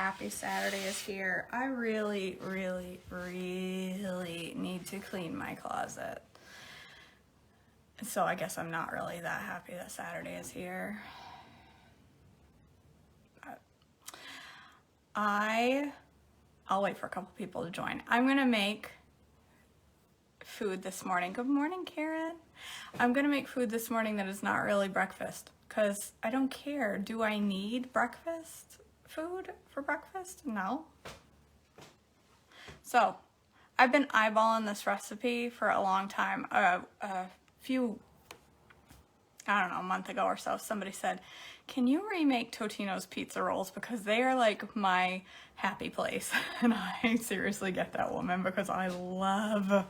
happy Saturday is here. I really, really, really need to clean my closet. So I guess I'm not really that happy that Saturday is here. But I'll wait for a couple people to join. I'm gonna make food this morning. Good morning, Karen. I'm gonna make food this morning that is not really breakfast because I don't care. Do I need breakfast food for breakfast? No. So I've been eyeballing this recipe for a long time. A month ago or so, somebody said, can you remake Totino's pizza rolls? Because they are like my happy place. And I seriously get that, woman, because I love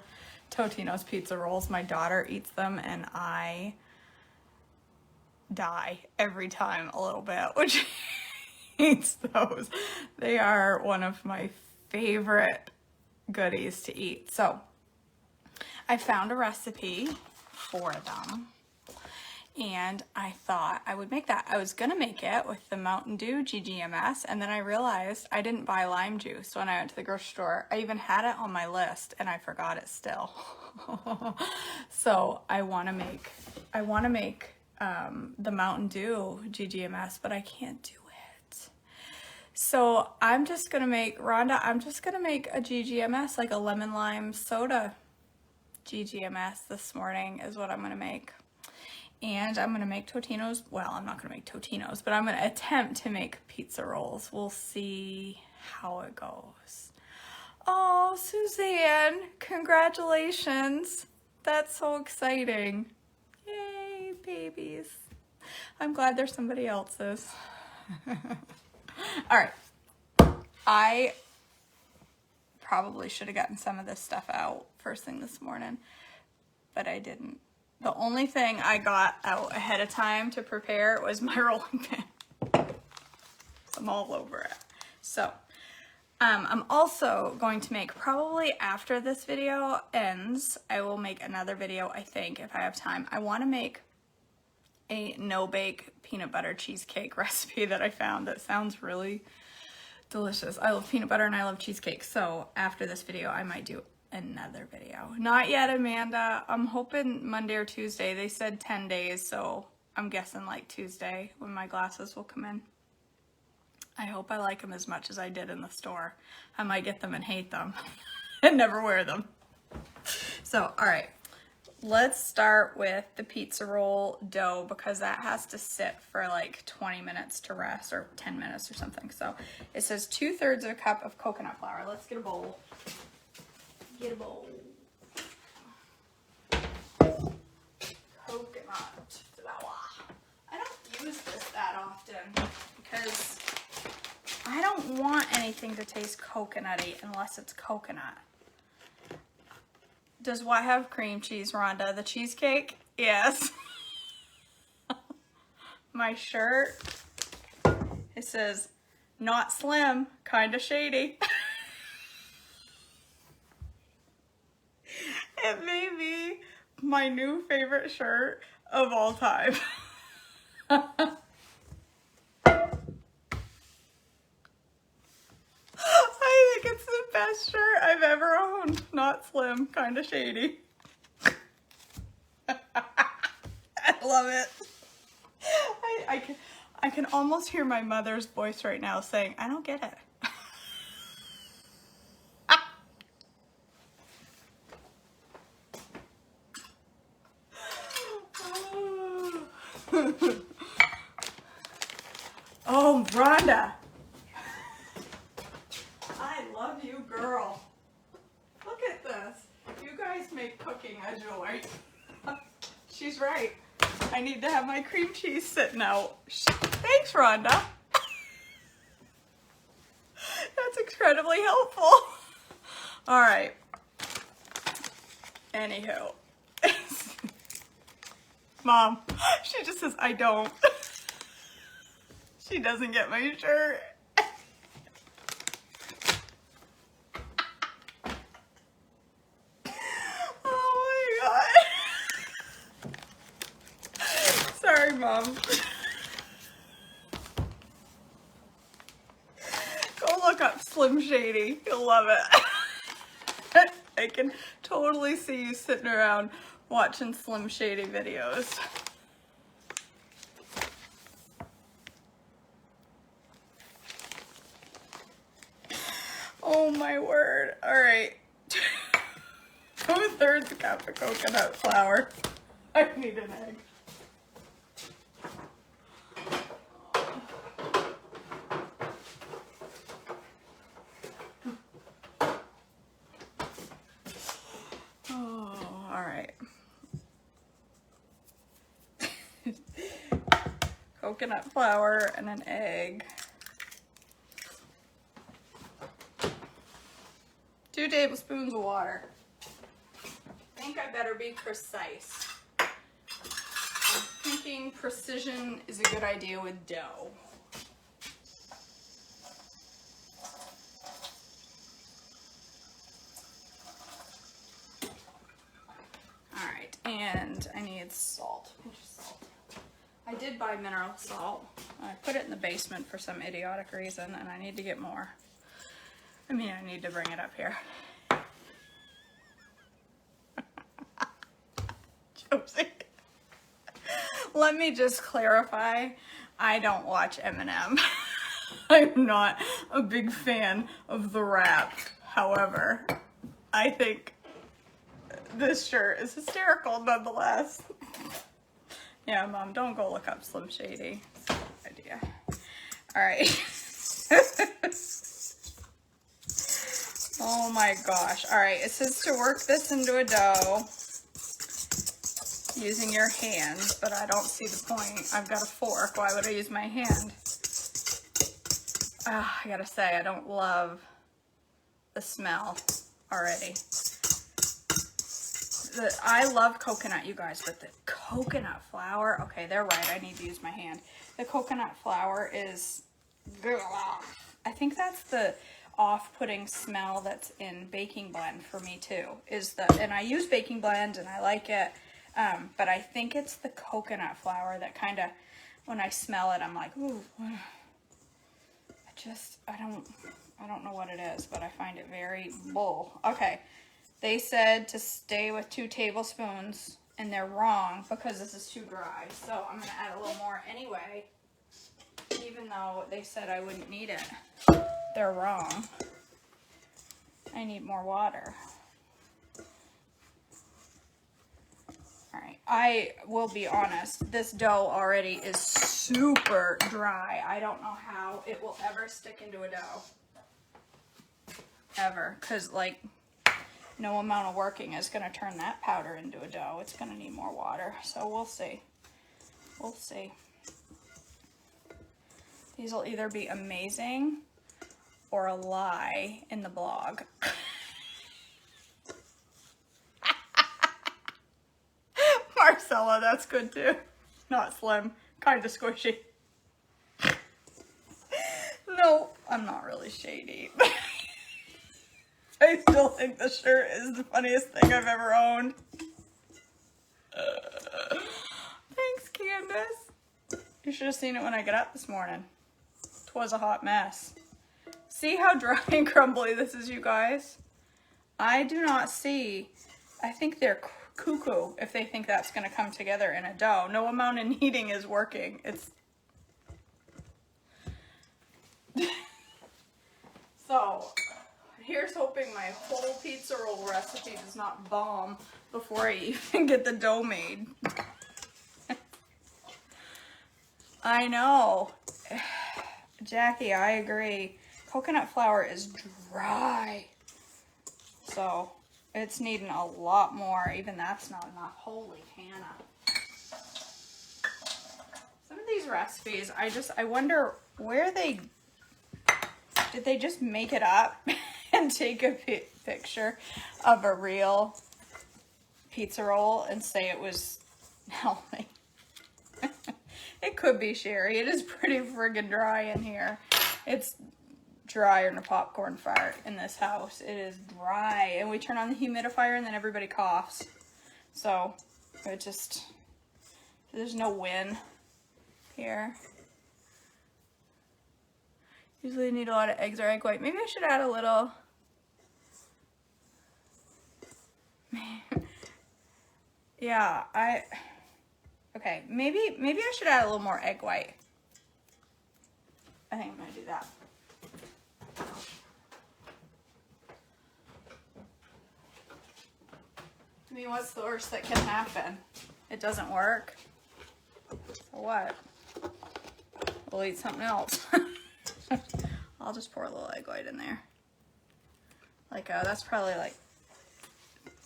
Totino's pizza rolls. My daughter eats them and I die every time a little bit when she eats those. They are one of my favorite goodies to eat. So I found a recipe for them and I thought I would make that. I was gonna make it with the Mountain Dew GGMS, and then I realized I didn't buy lime juice when I went to the grocery store. I even had it on my list and I forgot it still. So I want to make the Mountain Dew GGMS, but I can't do it. So I'm just gonna make, Rhonda, I'm just gonna make a GGMS, like a lemon lime soda GGMS this morning is what I'm gonna make. And I'm gonna make Totino's, well, I'm not gonna make Totino's, but I'm gonna attempt to make pizza rolls. We'll see how it goes. Oh, Suzanne, congratulations. That's so exciting. Yay, babies. I'm glad there's somebody else's. All right. I probably should have gotten some of this stuff out first thing this morning, but I didn't. The only thing I got out ahead of time to prepare was my rolling pin. I'm all over it. So, I'm also going to make, probably after this video ends, I will make another video, I think, if I have time. I want to make a no-bake peanut butter cheesecake recipe that I found that sounds really delicious. I love peanut butter and I love cheesecake. So after this video, I might do another video. Not yet, Amanda. I'm hoping Monday or Tuesday. They said 10 days, so I'm guessing like Tuesday when my glasses will come in. I hope I like them as much as I did in the store. I might get them and hate them and never wear them. So, all right. Let's start with the pizza roll dough because that has to sit for like 20 minutes to rest, or 10 minutes or something. So it says 2/3 of a cup of coconut flour. Let's get a bowl. Get a bowl. Coconut flour. I don't use this that often because I don't want anything to taste coconutty unless it's coconut. Does what have cream cheese, Rhonda? The cheesecake? Yes. My shirt, it says, not slim, kinda shady. It may be my new favorite shirt of all time. I think it's the best shirt I've ever owned. Not slim, kinda shady. I love it. I can almost hear my mother's voice right now saying, I don't get it. Oh, Rhonda. I love you, girl. Look at this. You guys make cooking a joy. She's right. I need to have my cream cheese sitting out. Thanks, Rhonda. That's incredibly helpful. All right. Anywho. Mom, she just says, I don't. She doesn't get my shirt. Oh my God. Sorry, Mom. Go Slim Shady. You'll love it. I can totally see you sitting around watching Slim Shady videos. Oh my word. All right. 2/3 cup of coconut flour. I need an egg. Oh, all right. Coconut flour and an egg. 2 tablespoons of water. I think I better be precise. I'm thinking precision is a good idea with dough. All right, and I need salt. I did buy mineral salt. I put it in the basement for some idiotic reason, and I need to get more. I mean, I need to bring it up here. Josie. Let me just clarify, I don't watch M&M. I'm not a big fan of the rap. However, I think this shirt is hysterical nonetheless. Yeah, Mom, don't go look up Slim Shady. It's a good idea. All right. Oh my gosh. All right, it says to work this into a dough using your hands, but I don't see the point. I've got a fork. Why would I use my hand? I gotta say, I don't love the smell already. I love coconut, you guys, but the coconut flour, okay, they're right. I need to use my hand. The coconut flour is, I think that's the off-putting smell that's in baking blend for me too, and I use baking blend and I like it, but I think it's the coconut flour that kind of, when I smell it, I'm like, ooh, I don't know what it is, but I find it very bull. Okay, they said to stay with 2 tablespoons, and they're wrong because this is too dry, so I'm gonna add a little more anyway, even though they said I wouldn't need it. They're wrong. I need more water. All right, I will be honest, this dough already is super dry. I don't know how it will ever stick into a dough. Ever, because like no amount of working is going to turn that powder into a dough. It's going to need more water, so we'll see. We'll see. These will either be amazing or a lie in the blog. Marcella, that's good too. Not slim, kind of squishy. No, I'm not really shady. I still think the shirt is the funniest thing I've ever owned. Thanks, Candace. You should have seen it when I got up this morning. 'Twas a hot mess. See how dry and crumbly this is, you guys? I do not see. I think they're cuckoo if they think that's going to come together in a dough. No amount of kneading is working. It's so here's hoping my whole pizza roll recipe does not bomb before I even get the dough made. I know. Jackie, I agree. Coconut flour is dry. So it's needing a lot more. Even that's not enough. Holy Hannah. Some of these recipes, I wonder where did they just make it up and take a picture of a real pizza roll and say it was healthy? It could be, Sherry. It is pretty friggin' dry in here. It's drier than a popcorn fart in this house. It is dry. And we turn on the humidifier and then everybody coughs. So it just, there's no win here. Usually you need a lot of eggs or egg white. Maybe I should add a little. Yeah, okay, maybe I should add a little more egg white. I think I'm gonna do that. I mean, what's the worst that can happen? It doesn't work. So what? We'll eat something else. I'll just pour a little egg white in there. Like, that's probably like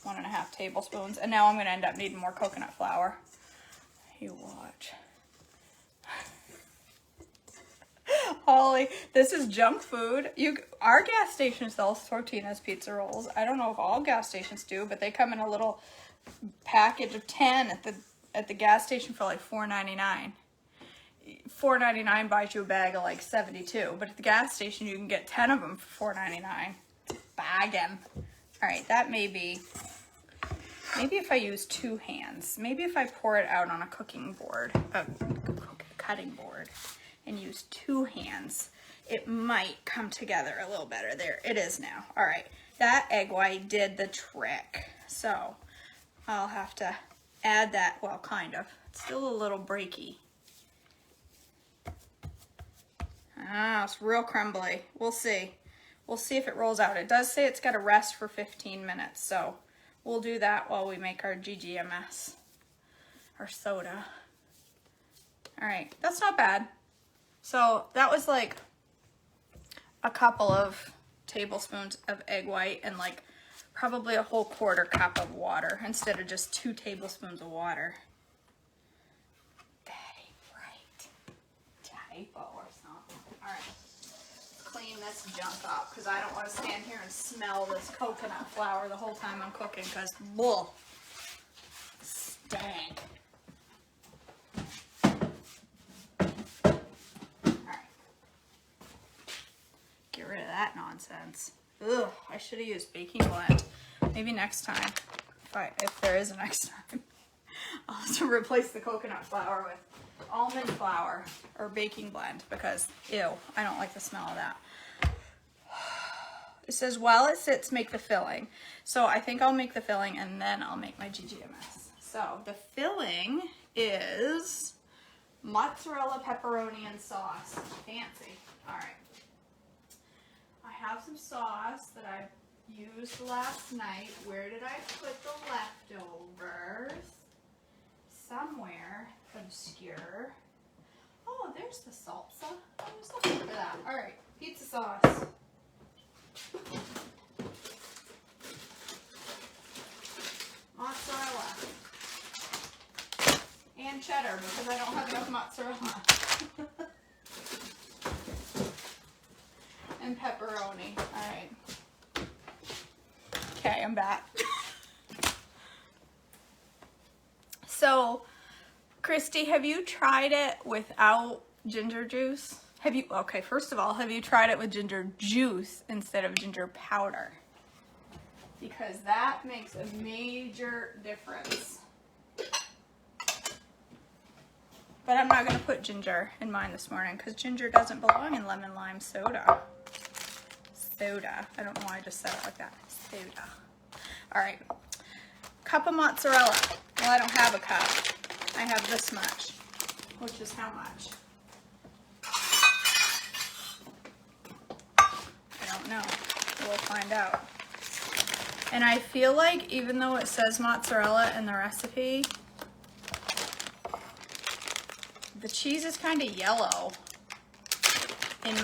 1.5 tablespoons. And now I'm gonna end up needing more coconut flour. You watch. Holly, this is junk food. Our gas station sells Tortina's pizza rolls. I don't know if all gas stations do, but they come in a little package of 10 at the gas station for like $4.99. $4.99 buys you a bag of like 72, but at the gas station you can get 10 of them for $4.99. It's a baggin'. All right, that maybe if I use 2 hands, maybe if I pour it out on a cooking board, a cutting board, and use 2 hands, it might come together a little better. There, it is now. All right, that egg white did the trick. So I'll have to add that, well, kind of. It's still a little breaky. Ah, it's real crumbly. We'll see. We'll see if it rolls out. It does say it's got to rest for 15 minutes, so we'll do that while we make our GGMS, our soda. All right, that's not bad. So that was like a couple of tablespoons of egg white and like probably a whole 1/4 cup of water instead of just 2 tablespoons of water. That ain't right. Typo or something. All right, clean this junk up because I don't want to stand here and smell this coconut flour the whole time I'm cooking because bull stank. Get rid of that nonsense. Ugh, I should have used baking blend. Maybe next time, if there is a next time, I'll have to replace the coconut flour with almond flour or baking blend because, ew, I don't like the smell of that. It says, while it sits, make the filling. So I think I'll make the filling and then I'll make my GGMS. So the filling is mozzarella, pepperoni, and sauce. Fancy. All right. I have some sauce that I used last night. Where did I put the leftovers? Somewhere obscure. Oh, there's the salsa. I was looking for that. All right, pizza sauce. Mozzarella. And cheddar because I don't have enough mozzarella. And pepperoni. All right. Okay, I'm back. So, Christy, have you tried it without ginger juice? Okay, first of all, have you tried it with ginger juice instead of ginger powder? Because that makes a major difference. But I'm not going to put ginger in mine this morning because ginger doesn't belong in lemon lime soda. Soda. I don't know why I just said it like that. Soda. All right. Cup of mozzarella. Well, I don't have a cup. I have this much, which is how much? I don't know. We'll find out. And I feel like even though it says mozzarella in the recipe, the cheese is kind of yellow in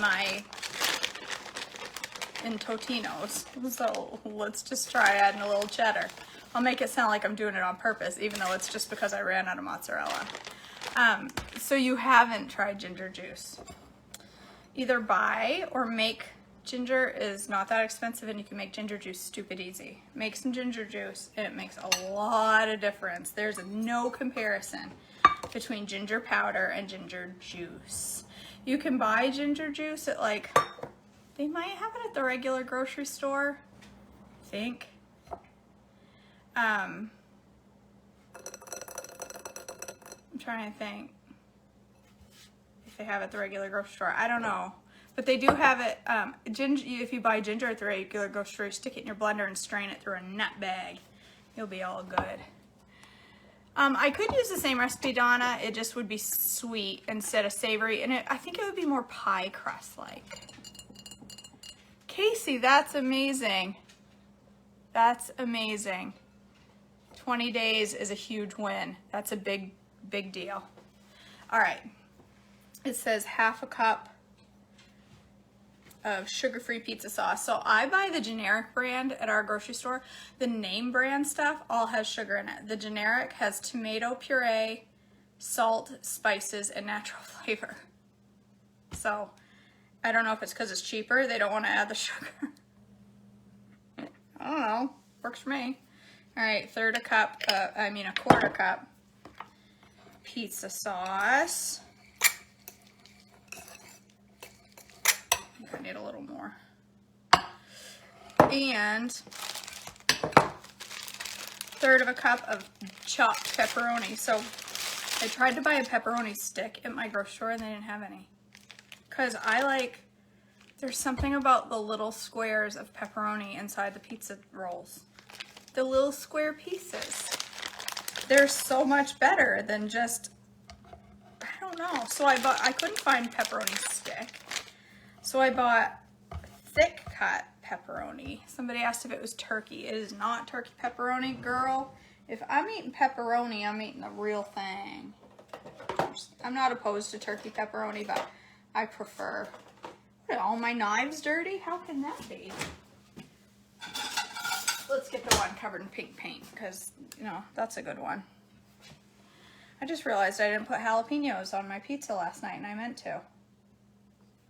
Totino's. So let's just try adding a little cheddar. I'll make it sound like I'm doing it on purpose, even though it's just because I ran out of mozzarella. So you haven't tried ginger juice. Either buy or make. Ginger is not that expensive and you can make ginger juice stupid easy. Make some ginger juice and it makes a lot of difference. There's no comparison between ginger powder and ginger juice. You can buy ginger juice at like, they might have it at the regular grocery store, I think. I'm trying to think if they have it at the regular grocery store. I don't know. But they do have it, ginger, if you buy ginger at the regular grocery store, stick it in your blender and strain it through a nut bag. You'll be all good. I could use the same recipe, Donna. It just would be sweet instead of savory. And I think it would be more pie crust-like. Casey, that's amazing. That's amazing. 20 days is a huge win. That's a big, big deal. All right. It says half a cup of sugar-free pizza sauce. So I buy the generic brand at our grocery store. The name brand stuff all has sugar in it. The generic has tomato puree, salt, spices, and natural flavor. So I don't know if it's because it's cheaper. They don't want to add the sugar. I don't know. Works for me. All right, a quarter cup pizza sauce. I need a little more. And third of a cup of chopped pepperoni. So I tried to buy a pepperoni stick at my grocery store and they didn't have any. Because there's something about the little squares of pepperoni inside the pizza rolls. The little square pieces. They're so much better than just, I don't know. So I couldn't find pepperoni stick. So I bought thick cut pepperoni. Somebody asked if it was turkey. It is not turkey pepperoni, girl. If I'm eating pepperoni, I'm eating the real thing. I'm not opposed to turkey pepperoni, but I prefer. What, are all my knives dirty? How can that be? Let's get the one covered in pink paint because, you know, that's a good one. I just realized I didn't put jalapenos on my pizza last night and I meant to.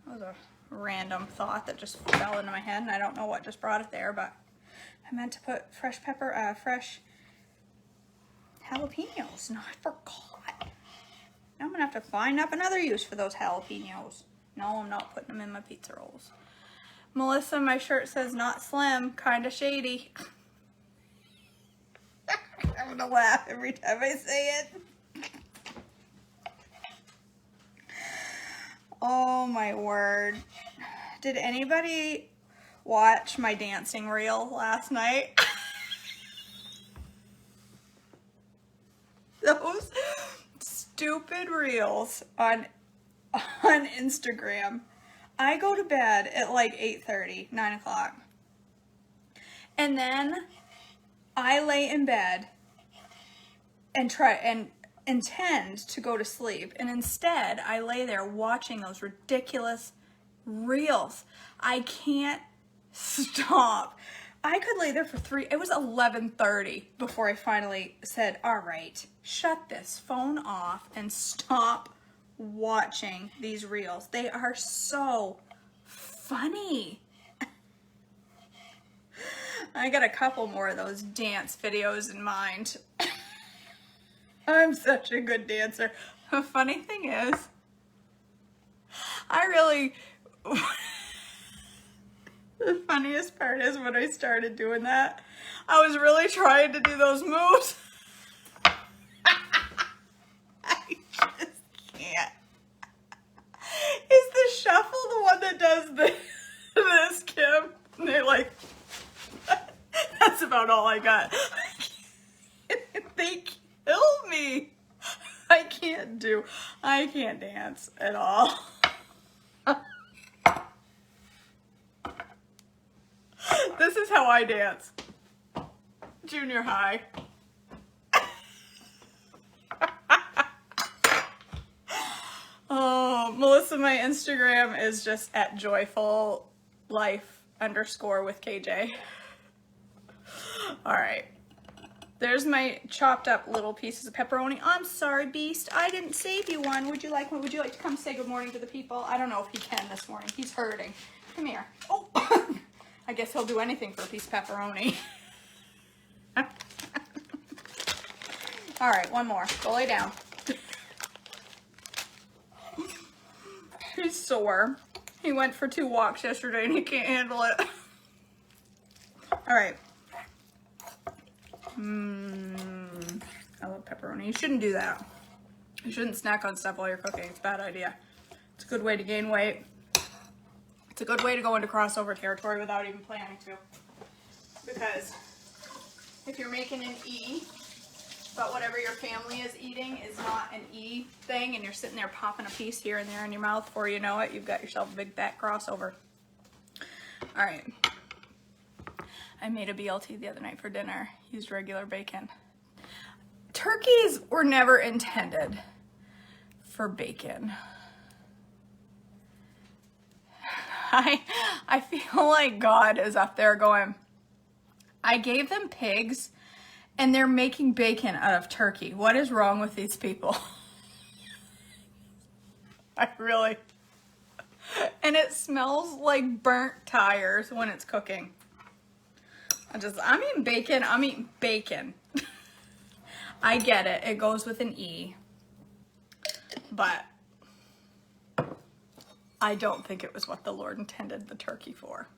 That was a random thought that just fell into my head and I don't know what just brought it there, but I meant to put fresh jalapenos. No, I forgot. Now I'm gonna have to find up another use for those jalapenos. No, I'm not putting them in my pizza rolls. Melissa, my shirt says not slim, kinda shady. I'm gonna laugh every time I say it. Oh my word. Did anybody watch my dancing reel last night? Those stupid reels on Instagram. I go to bed at like 8:30, 9 o'clock. And then I lay in bed and intend to go to sleep. And instead, I lay there watching those ridiculous reels. I can't stop. I could lay there for it was 11:30 before I finally said, all right, shut this phone off and stop watching these reels. They are so funny. I got a couple more of those dance videos in mind. I'm such a good dancer. The funny thing is, the funniest part is when I started doing that, I was really trying to do those moves. I just can't. Is the shuffle the one that does this, Kim? And they're like, that's about all I got. They kill me. I can't dance at all. This is how I dance. Junior high. Oh, Melissa, my Instagram is just at joyful life _ with KJ. All right. There's my chopped up little pieces of pepperoni. I'm sorry, Beast. I didn't save you one. Would you like one? Would you like to come say good morning to the people? I don't know if he can this morning. He's hurting. Come here. Oh, I guess he'll do anything for a piece of pepperoni. All right, one more. Go lay down. He's sore. He went for 2 walks yesterday and he can't handle it. All right. I love pepperoni. You shouldn't do that. You shouldn't snack on stuff while you're cooking. It's a bad idea. It's a good way to gain weight. It's a good way to go into crossover territory without even planning to. Because if you're making an E, but whatever your family is eating is not an E thing, and you're sitting there popping a piece here and there in your mouth, before you know it, you've got yourself a big fat crossover. All right. I made a BLT the other night for dinner. Used regular bacon. Turkeys were never intended for bacon. I feel like God is up there going, I gave them pigs and they're making bacon out of turkey. What is wrong with these people? And it smells like burnt tires when it's cooking. I'm eating bacon. I'm eating bacon. I get it. It goes with an E. But I don't think it was what the Lord intended the turkey for.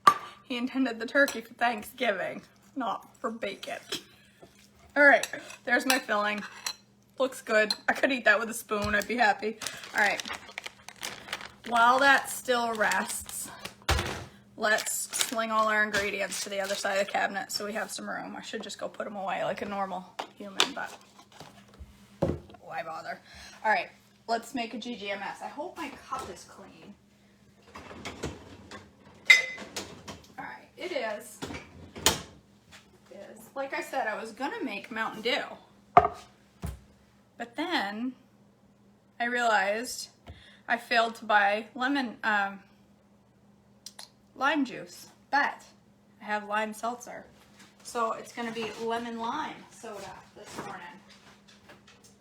He intended the turkey for Thanksgiving, not for bacon. All right, there's my filling. Looks good. I could eat that with a spoon. I'd be happy. All right. While that still rests, let's sling all our ingredients to the other side of the cabinet so we have some room. I should just go put them away like a normal human, but why bother? All right, let's make a GGMS. I hope my cup is clean. All right, it is. Like I said, I was gonna make Mountain Dew, but then I realized I failed to buy lime juice, but I have lime seltzer. So it's gonna be lemon lime soda this morning.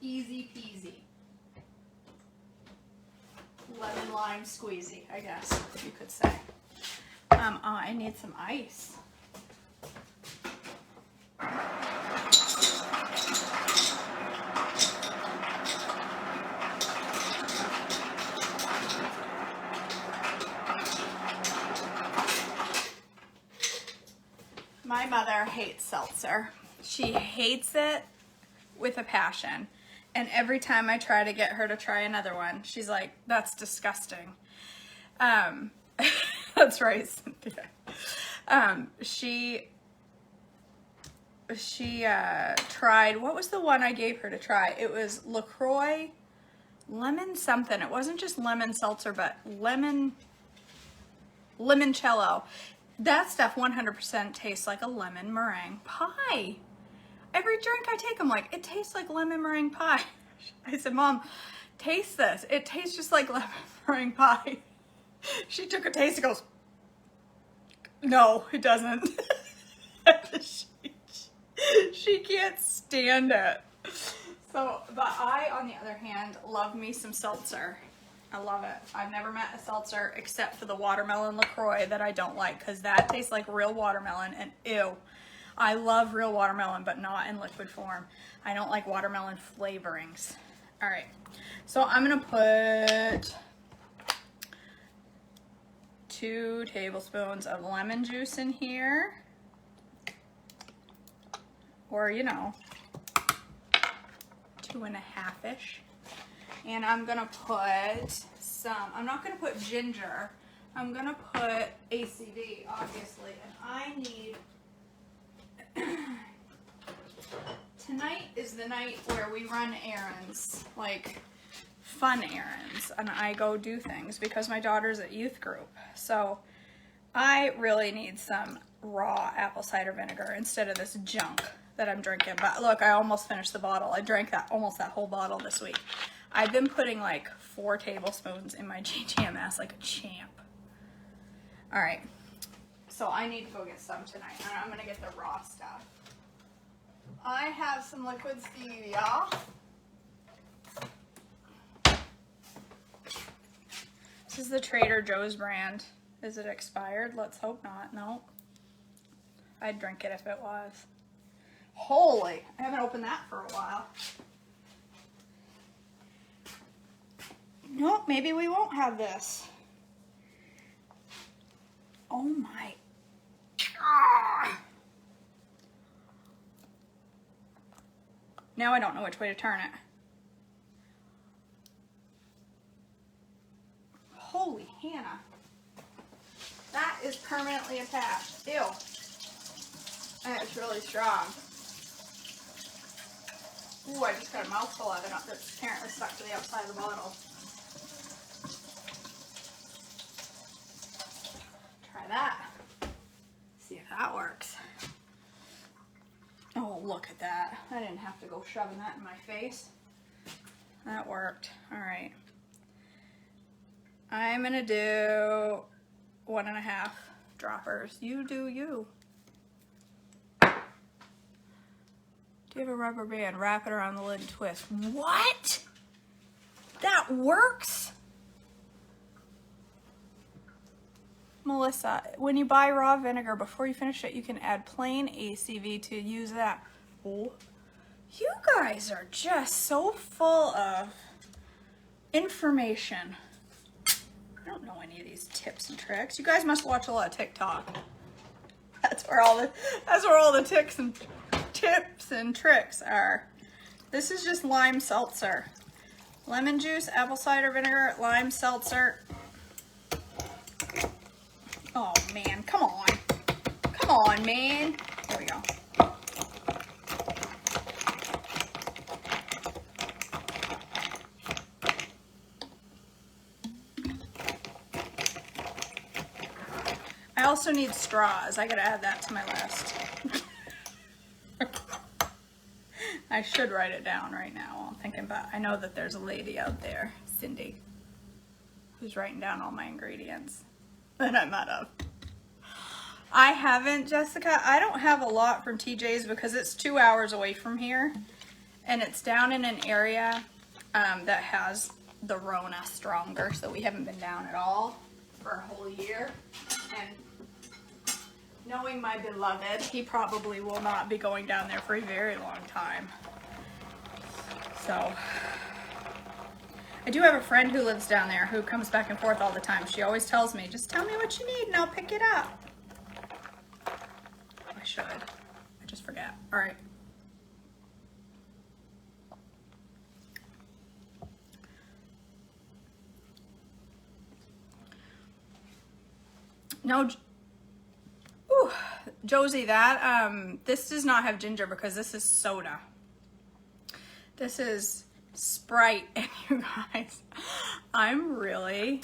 Easy peasy. Lemon lime squeezy, I guess you could say. I need some ice. My mother hates seltzer. She hates it with a passion. And every time I try to get her to try another one, she's like, that's disgusting. That's right, Cynthia. She tried, what was the one I gave her to try? It was LaCroix lemon something. It wasn't just lemon seltzer, but limoncello. That stuff 100% tastes like a lemon meringue pie. Every drink I take, I'm like, it tastes like lemon meringue pie. I said, Mom, taste this. It tastes just like lemon meringue pie. She took a taste and goes, no, it doesn't. She can't stand it. So, but I, on the other hand, love me some seltzer. I love it. I've never met a seltzer except for the watermelon LaCroix that I don't like, because that tastes like real watermelon, and ew. I love real watermelon, but not in liquid form. I don't like watermelon flavorings. All right, so I'm gonna put 2 tablespoons of lemon juice in here, or 2.5-ish. And I'm gonna put some, I'm not gonna put ginger, I'm gonna put ACV, obviously, and I need, tonight is the night where we run errands, like fun errands, and I go do things because my daughter's at youth group. So I really need some raw apple cider vinegar instead of this junk that I'm drinking. But look, I almost finished the bottle. I drank almost that whole bottle this week. I've been putting like 4 tablespoons in my GGMS like a champ. All right, so I need to go get some tonight, and I'm gonna get the raw stuff. I have some liquid stevia. This is the Trader Joe's brand. Is it expired? Let's hope not. No. I'd drink it if it was. Holy, I haven't opened that for a while. Nope, maybe we won't have this. Oh my. Ah. Now I don't know which way to turn it. Holy Hannah. permanently attached. Ew. And it's really strong. Ooh, I just got a mouthful of it that's apparently stuck to the outside of the bottle. Try that. See if that works. Oh, look at that. I didn't have to go shoving that in my face. That worked. All right. I'm gonna do 1.5 droppers. You do you. Do you have a rubber band? Wrap it around the lid and twist. What? That works? Melissa, when you buy raw vinegar, before you finish it, you can add plain ACV to use that. Oh, you guys are just so full of information. I don't know any of these tips and tricks. You guys must watch a lot of TikTok. That's where all the tips and tricks are. This is just lime seltzer. Lemon juice, apple cider vinegar, lime seltzer. Oh man, come on. Come on, man. There we go. I also need straws. I gotta add that to my list. I should write it down right now while I'm thinking about it. I know that there's a lady out there, Cindy, who's writing down all my ingredients that I'm out of. I haven't, Jessica. I don't have a lot from TJ's because it's 2 hours away from here. And it's down in an area that has the Rona stronger. So we haven't been down at all for a whole year. And knowing my beloved, he probably will not be going down there for a very long time. So, I do have a friend who lives down there who comes back and forth all the time. She always tells me, just tell me what you need and I'll pick it up. I should. I just forget. All right. No, ooh, Josie, that, this does not have ginger because this is soda. This is Sprite, and you guys, I'm really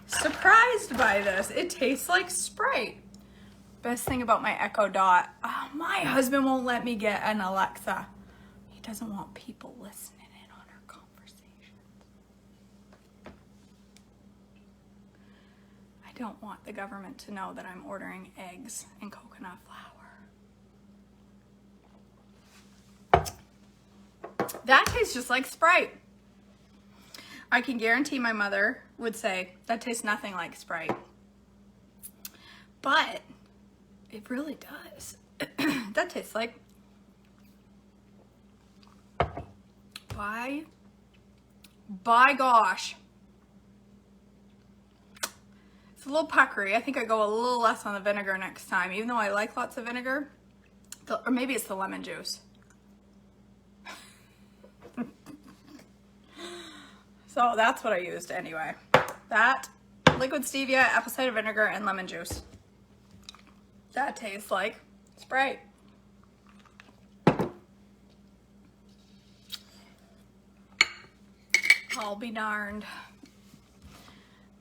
surprised by this. It tastes like Sprite. Best thing about my Echo Dot, oh, my husband won't let me get an Alexa. He doesn't want people listening in on our conversations. I don't want the government to know that I'm ordering eggs and coconut flour. That tastes just like Sprite. I can guarantee my mother would say, that tastes nothing like Sprite. But it really does. That tastes like, by gosh. It's a little puckery. I think I go a little less on the vinegar next time, even though I like lots of vinegar. Or maybe it's the lemon juice. So that's what I used anyway. That, liquid stevia, apple cider vinegar, and lemon juice. That tastes like Sprite. I'll be darned.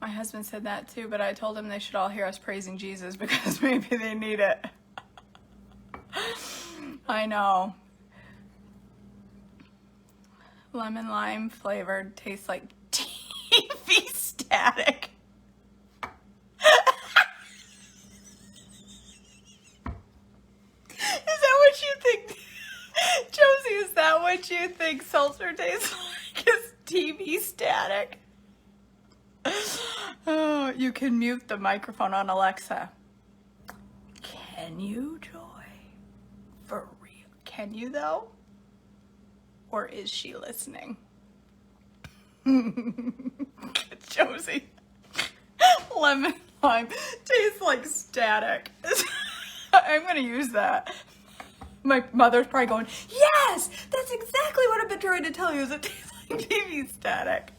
My husband said that too, but I told him they should all hear us praising Jesus because maybe they need it. I know. Lemon lime flavored, tastes like TV static. Is that what you think? Josie, is that what you think seltzer tastes like? Is TV static? Oh, you can mute the microphone on Alexa. Can you, Joy? For real? Can you though? Or is she listening? Josie. Lemon lime tastes like static. I'm gonna use that. My mother's probably going, yes, that's exactly what I've been trying to tell you, is it tastes like TV static.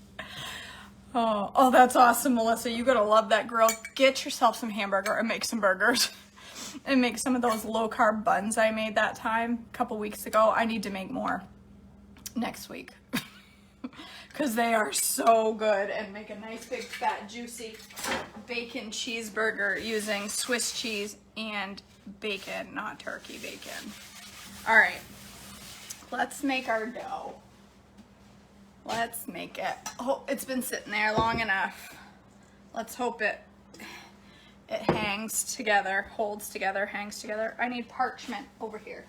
Oh, that's awesome, Melissa. You gotta love that grill. Get yourself some hamburger and make some burgers. And make some of those low-carb buns I made that time a couple weeks ago. I need to make more next week. Because they are so good. And make a nice big fat juicy bacon cheeseburger using Swiss cheese and bacon, not turkey bacon. All right, let's make our dough. Let's make it. Oh, it's been sitting there long enough. Let's hope it hangs together, holds together, hangs together. I need parchment over here.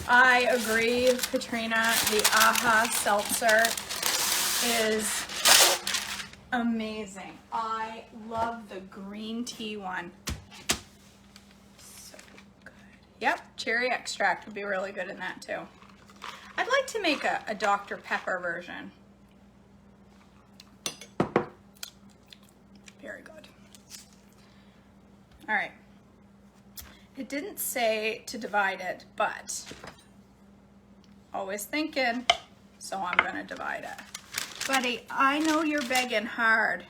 I agree, Katrina. The AHA seltzer is amazing. I love the green tea one. So good. Yep, cherry extract would be really good in that too. I'd like to make a Dr. Pepper version. Very good. All right. It didn't say to divide it, but always thinking, so I'm gonna divide it. Buddy, I know you're begging hard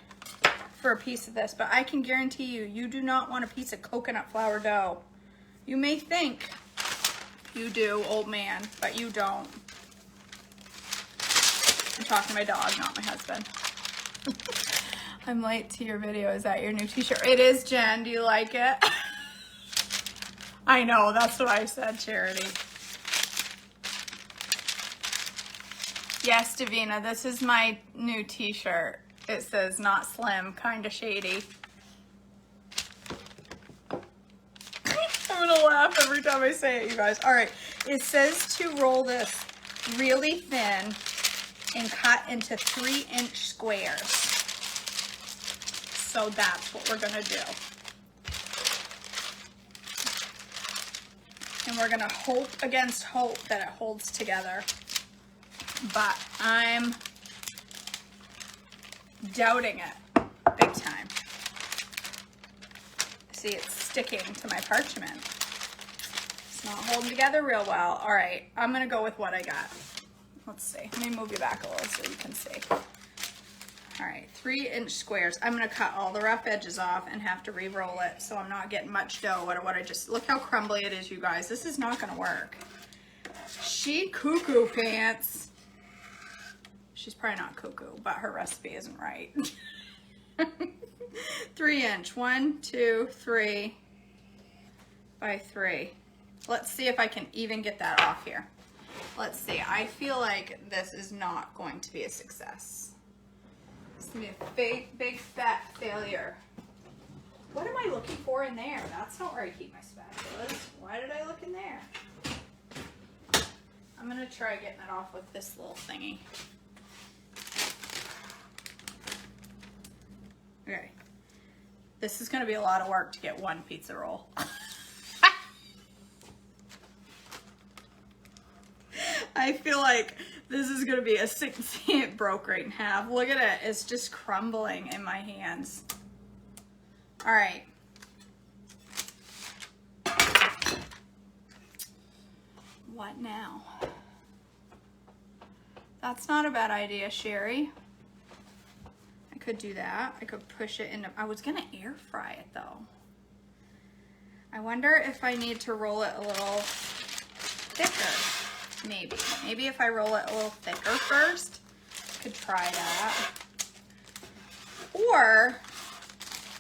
for a piece of this, but I can guarantee you, you do not want a piece of coconut flour dough. You may think you do, old man, but you don't. I'm talking to my dog, not my husband. I'm late to your video. Is that your new t-shirt? It is, Jen. Do you like it? I know, that's what I said, Charity. Yes, Davina, this is my new t-shirt. It says not slim, kind of shady. I'm gonna laugh every time I say it, you guys. All right, it says to roll this really thin and cut into 3-inch squares. So that's what we're gonna do. And we're gonna hope against hope that it holds together. But I'm doubting it big time. See, it's sticking to my parchment. It's not holding together real well. All right, I'm gonna go with what I got. Let's see, let me move you back a little so you can see. All right, 3-inch squares. I'm gonna cut all the rough edges off and have to re-roll it so I'm not getting much dough out of what I just, look how crumbly it is, you guys. This is not gonna work. She cuckoo pants. She's probably not cuckoo, but her recipe isn't right. 3-inch, 1, 2, 3 by 3. Let's see if I can even get that off here. Let's see, I feel like this is not going to be a success. It's gonna be a big, big fat failure. What am I looking for in there? That's not where I keep my spatulas. Why did I look in there? I'm gonna try getting it off with this little thingy. Okay. This is gonna be a lot of work to get one pizza roll. I feel like this is gonna be a see it broke right in half. Look at it, it's just crumbling in my hands. All right. What now? That's not a bad idea, Sherry. I could do that. I could push it into, I was gonna air fry it though. I wonder if I need to roll it a little thicker. Maybe if I roll it a little thicker first, I could try that. Or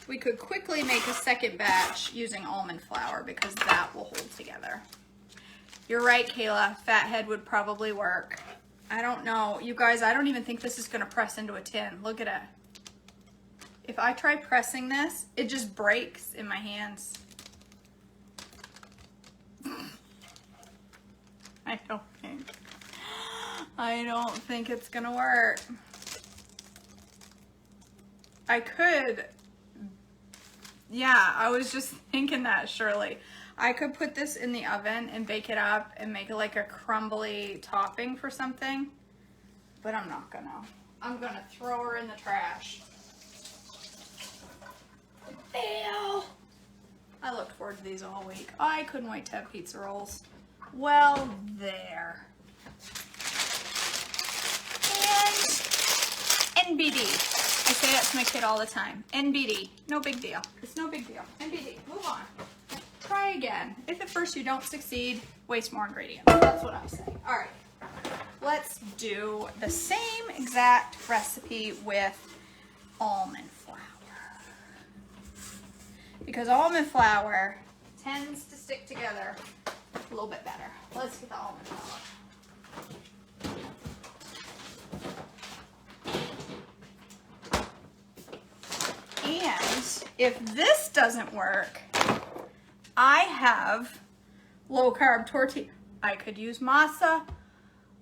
we could quickly make a second batch using almond flour because that will hold together. You're right, Kayla. Fathead would probably work. I don't know. You guys, I don't even think this is gonna press into a tin. Look at it. If I try pressing this, it just breaks in my hands. I don't think it's gonna work. I could, yeah, I was just thinking that, Shirley. I could put this in the oven and bake it up and make it like a crumbly topping for something, but I'm not gonna. I'm gonna throw her in the trash. Fail. I looked forward to these all week. I couldn't wait to have pizza rolls. Well, there. And NBD. I say that to my kid all the time. NBD. No big deal. It's no big deal. NBD. Move on. Try again. If at first you don't succeed, waste more ingredients. That's what I say. All right. Let's do the same exact recipe with almond flour. Because almond flour tends to stick together a little bit better. Let's get the almond flour. And if this doesn't work, I have low carb tortilla. I could use masa.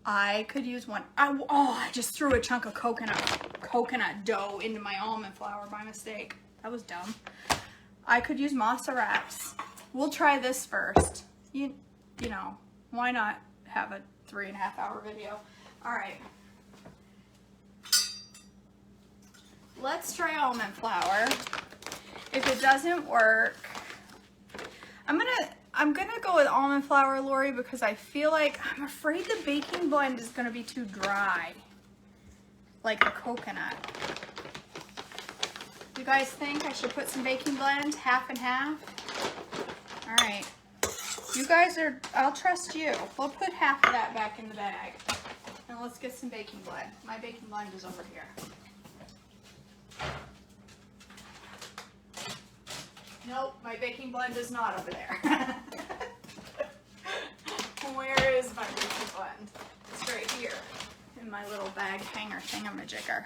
I could use one. I just threw a chunk of coconut dough into my almond flour by mistake. That was dumb. I could use masa wraps. We'll try this first. You know, why not have a 3.5 hour video? All right. Let's try almond flour. If it doesn't work, I'm gonna go with almond flour, Lori, because I feel like I'm afraid the baking blend is gonna be too dry, like the coconut. You guys think I should put some baking blend, half and half? All right, you guys I'll trust you. We'll put half of that back in the bag, and let's get some baking blend. My baking blend is over here. Nope, my baking blend is not over there. Where is my baking blend? It's right here in my little bag hanger thingamajigger.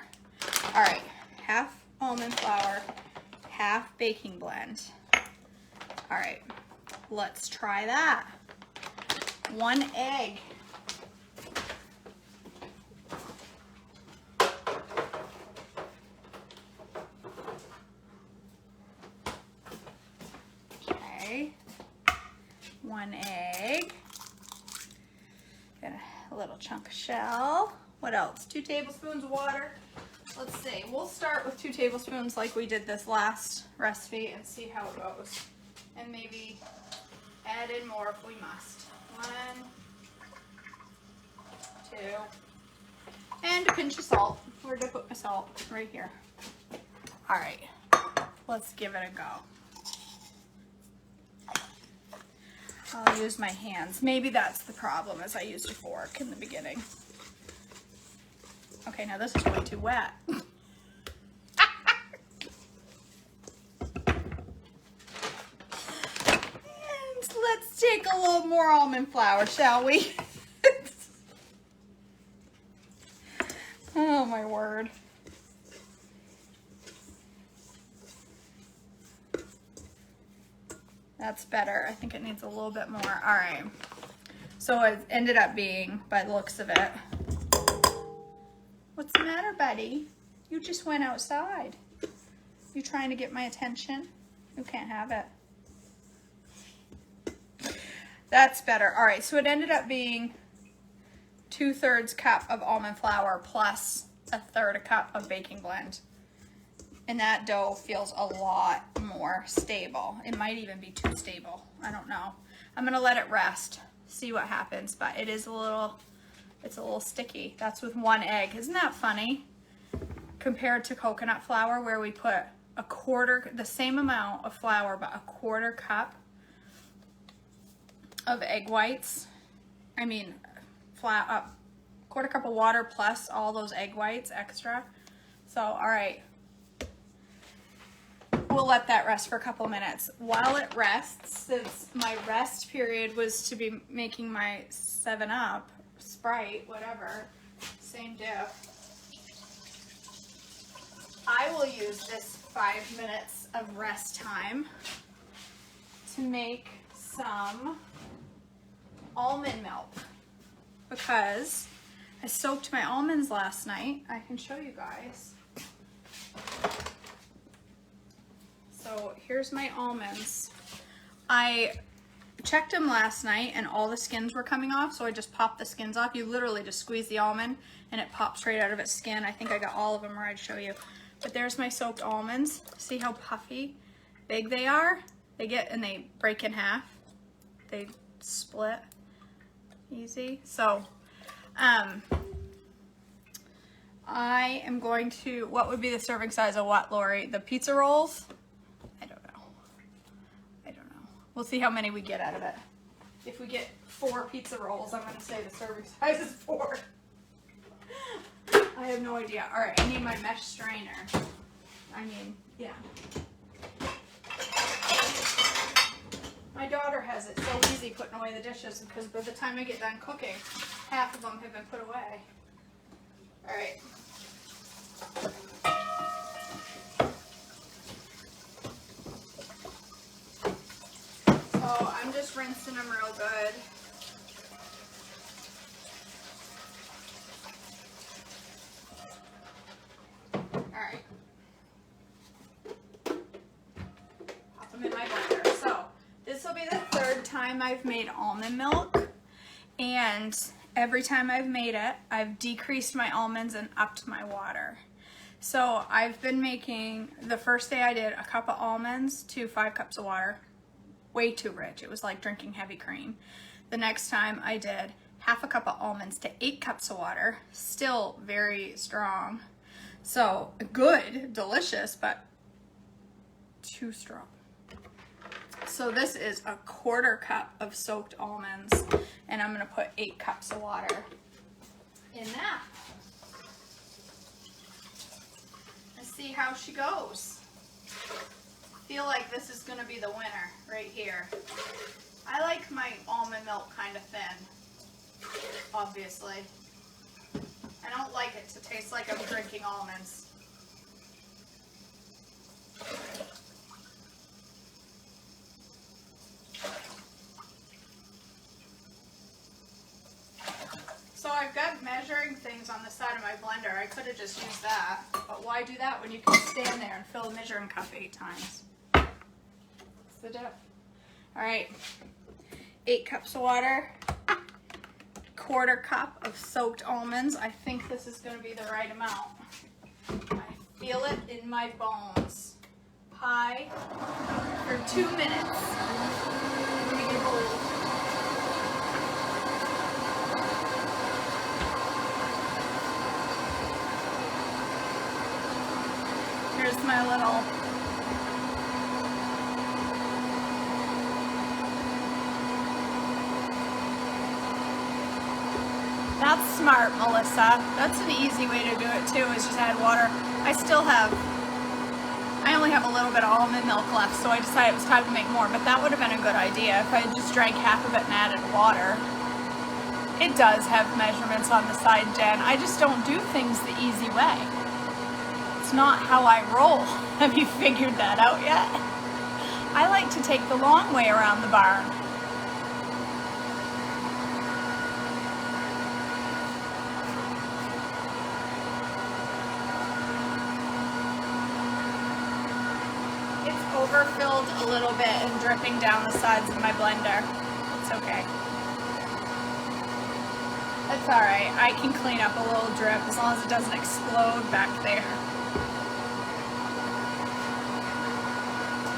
All right, half almond flour, half baking blend. All right, let's try that. 1 egg. Okay, 1 egg. Got a little chunk of shell. What else? 2 tablespoons of water. Let's see. We'll start with 2 tablespoons like we did this last recipe and see how it goes. And maybe add in more if we must. 1, 2, and a pinch of salt. Where did I put my salt? Right here. All right, let's give it a go. I'll use my hands. Maybe that's the problem, as I used a fork in the beginning. Okay, now this is way too wet. And let's take a little more almond flour, shall we? Oh my word. That's better. I think it needs a little bit more. All right. So it ended up being, by the looks of it, what's the matter, buddy? You just went outside. You trying to get my attention? You can't have it. That's better. All right, so it ended up being 2/3 cup of almond flour plus 1/3 cup of baking blend. And that dough feels a lot more stable. It might even be too stable. I don't know. I'm gonna let it rest, see what happens, but it's a little sticky. That's with 1 egg. Isn't that funny? Compared to coconut flour, where we put the same amount of flour, but 1/4 cup of egg whites. I mean, 1/4 cup of water plus all those egg whites extra. So, all right. We'll let that rest for a couple minutes. While it rests, since my rest period was to be making my 7-Up, Sprite, whatever, same dip, I will use this 5 minutes of rest time to make some almond milk, because I soaked my almonds last night. I can show you guys. So here's my almonds. I checked them last night and all the skins were coming off, so I just popped the skins off. You literally just squeeze the almond and it pops right out of its skin. I think I got all of them where I'd show you. But there's my soaked almonds. See how puffy, big they are? They get, and they break in half. They split easy. So, I am going to, what would be the serving size of what, Lori? The pizza rolls? I don't know. I don't know. We'll see how many we get out of it. If we get 4 pizza rolls, I'm going to say the serving size is 4. I have no idea. All right, I need my mesh strainer. Yeah. My daughter has it so easy putting away the dishes because by the time I get done cooking, half of them have been put away. All right. So I'm just rinsing them real good. All right. Pop them in my blender. So this will be the 3rd time I've made almond milk, and every time I've made it, I've decreased my almonds and upped my water. So I've been making, the first day I did a cup of almonds to 5 cups of water. Way too rich. It was like drinking heavy cream. The next time I did half a cup of almonds to 8 cups of water. Still very strong. So good, delicious, but too strong. So this is a 1/4 cup of soaked almonds, and I'm gonna put 8 cups of water in that. Let's see how she goes. I feel like this is gonna be the winner right here. I like my almond milk kind of thin, obviously. I don't like it to taste like I'm drinking almonds. So I've got measuring things on the side of my blender. I could have just used that, but why do that when you can stand there and fill a measuring cup 8 times? What's the diff? All right, 8 cups of water, 1/4 cup of soaked almonds. I think this is going to be the right amount. I feel it in my bones. High for 2 minutes. Here's my little That's smart, Melissa. That's an easy way to do it too, is just add water. I only have a little bit of almond milk left, so I decided it was time to make more, but that would have been a good idea if I just drank half of it and added water. It does have measurements on the side, Jen. I just don't do things the easy way. It's not how I roll. Have you figured that out yet? I like to take the long way around the barn. Overfilled a little bit and dripping down the sides of my blender. It's okay. That's alright. I can clean up a little drip as long as it doesn't explode back there.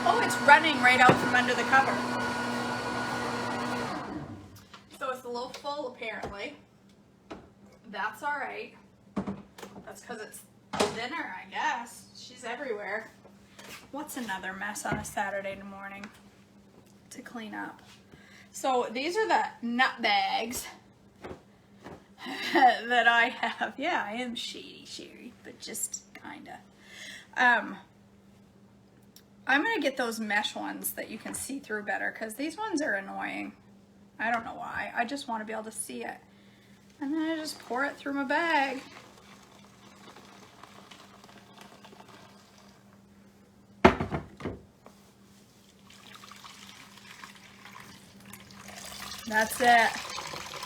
Oh, it's running right out from under the cover. So it's a little full apparently. That's alright. That's because it's dinner, I guess. She's everywhere. What's another mess on a Saturday morning to clean up? So these are the nut bags that I have. Yeah, I am shady, but just kinda. I'm gonna get those mesh ones that you can see through better, because these ones are annoying. I don't know why. I just want to be able to see it. And then I just pour it through my bag. That's it.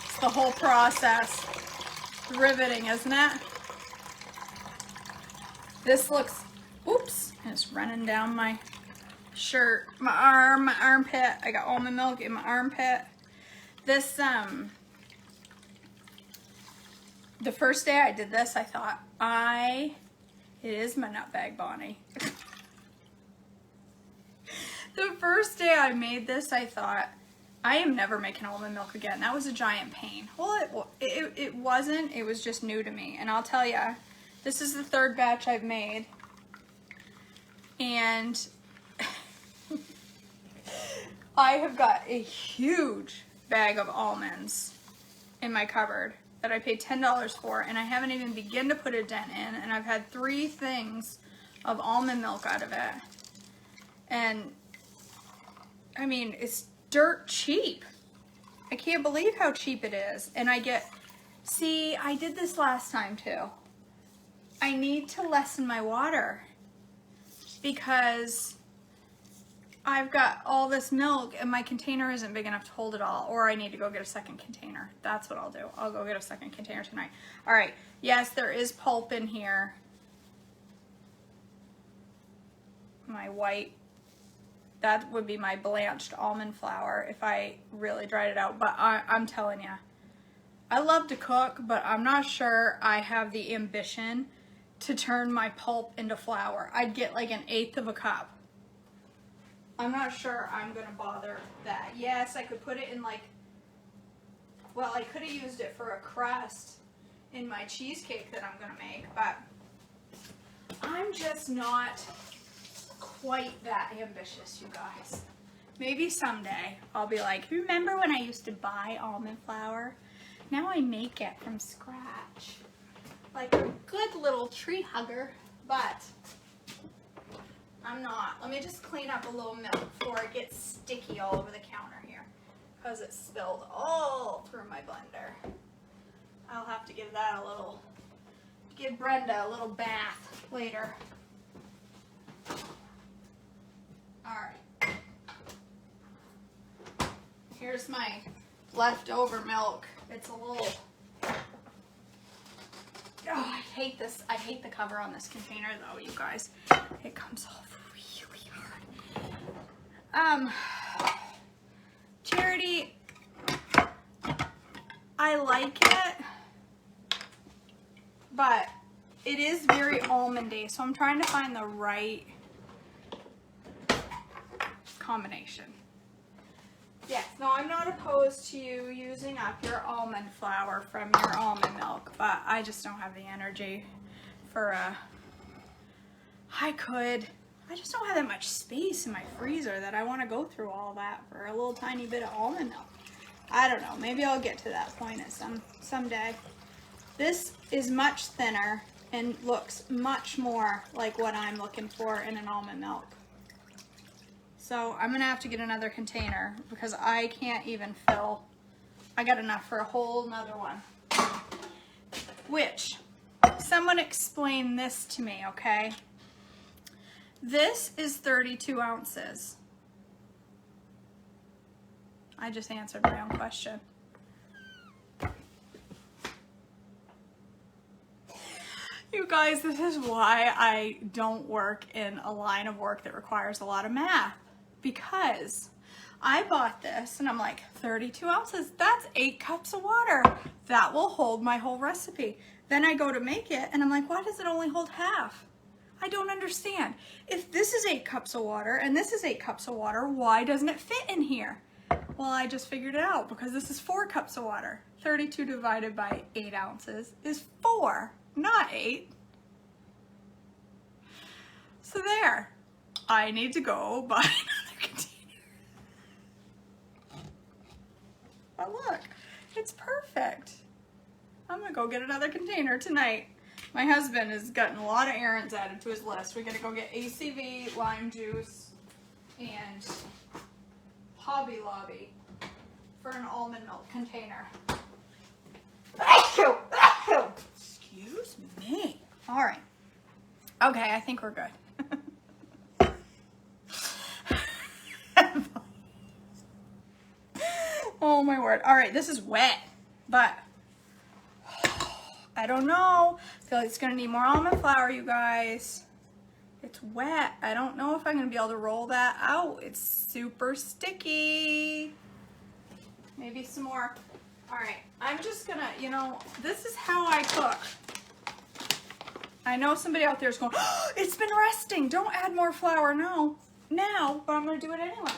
It's the whole process. Riveting, isn't it? This looks, oops, it's running down my shirt, my arm, my armpit. I got almond milk in my armpit. This, the first day I did this, I thought, it is my nutbag Bonnie. The first day I made this, I thought, I am never making almond milk again. That was a giant pain. Well, it wasn't. It was just new to me. And I'll tell you, this is the third batch I've made. And I have got a huge bag of almonds in my cupboard that I paid $10 for, and I haven't even begun to put a dent in, and I've had 3 things of almond milk out of it. And I mean, it's dirt cheap. I can't believe how cheap it is. And I did this last time too. I need to lessen my water because I've got all this milk and my container isn't big enough to hold it all, or I need to go get a second container. That's what I'll do. I'll go get a second container tonight. All right. Yes, there is pulp in here. My white, that would be my blanched almond flour if I really dried it out. But I'm telling you, I love to cook, but I'm not sure I have the ambition to turn my pulp into flour. I'd get like 1/8 of a cup. I'm not sure I'm gonna bother that. Yes, I could put it in like, well, I could have used it for a crust in my cheesecake that I'm gonna make, but I'm just not quite that ambitious, you guys. Maybe someday I'll be like, remember when I used to buy almond flour? Now I make it from scratch. Like a good little tree hugger, but I'm not. Let me just clean up a little milk before it gets sticky all over the counter here, because it spilled all through my blender. I'll have to give Brenda a little bath later. Alright. Here's my leftover milk. It's a little... Oh, I hate this. I hate the cover on this container though, you guys. It comes off really hard. Charity, I like it, but it is very almondy, so I'm trying to find the right combination. Yes, no, I'm not opposed to you using up your almond flour from your almond milk, but I just don't have the energy for I just don't have that much space in my freezer that I want to go through all that for a little tiny bit of almond milk. I don't know, maybe I'll get to that point at someday. This is much thinner and looks much more like what I'm looking for in an almond milk. So I'm gonna have to get another container because I can't even fill. I got enough for a whole nother one. Which, someone explain this to me, okay? This is 32 ounces. I just answered my own question. You guys, this is why I don't work in a line of work that requires a lot of math. Because I bought this and I'm like, 32 ounces, that's 8 cups of water. That will hold my whole recipe. Then I go to make it and I'm like, why does it only hold half? I don't understand. If this is 8 cups of water and this is 8 cups of water, why doesn't it fit in here? Well, I just figured it out because this is 4 cups of water. 32 divided by 8 ounces is 4, not 8. So there. I need to go buy another container. But look, it's perfect. I'm gonna go get another container tonight. My husband has gotten a lot of errands added to his list. We gotta go get ACV, lime juice, and Hobby Lobby for an almond milk container. Excuse me. All right. Okay, I think we're good. Oh my word. All right, this is wet, but I don't know. I feel like it's gonna need more almond flour, you guys. It's wet. I don't know if I'm gonna be able to roll that out. It's super sticky. Maybe some more. All right, I'm just gonna, this is how I cook. I know somebody out there is going, oh, it's been resting. Don't add more flour. No, now, but I'm gonna do it anyway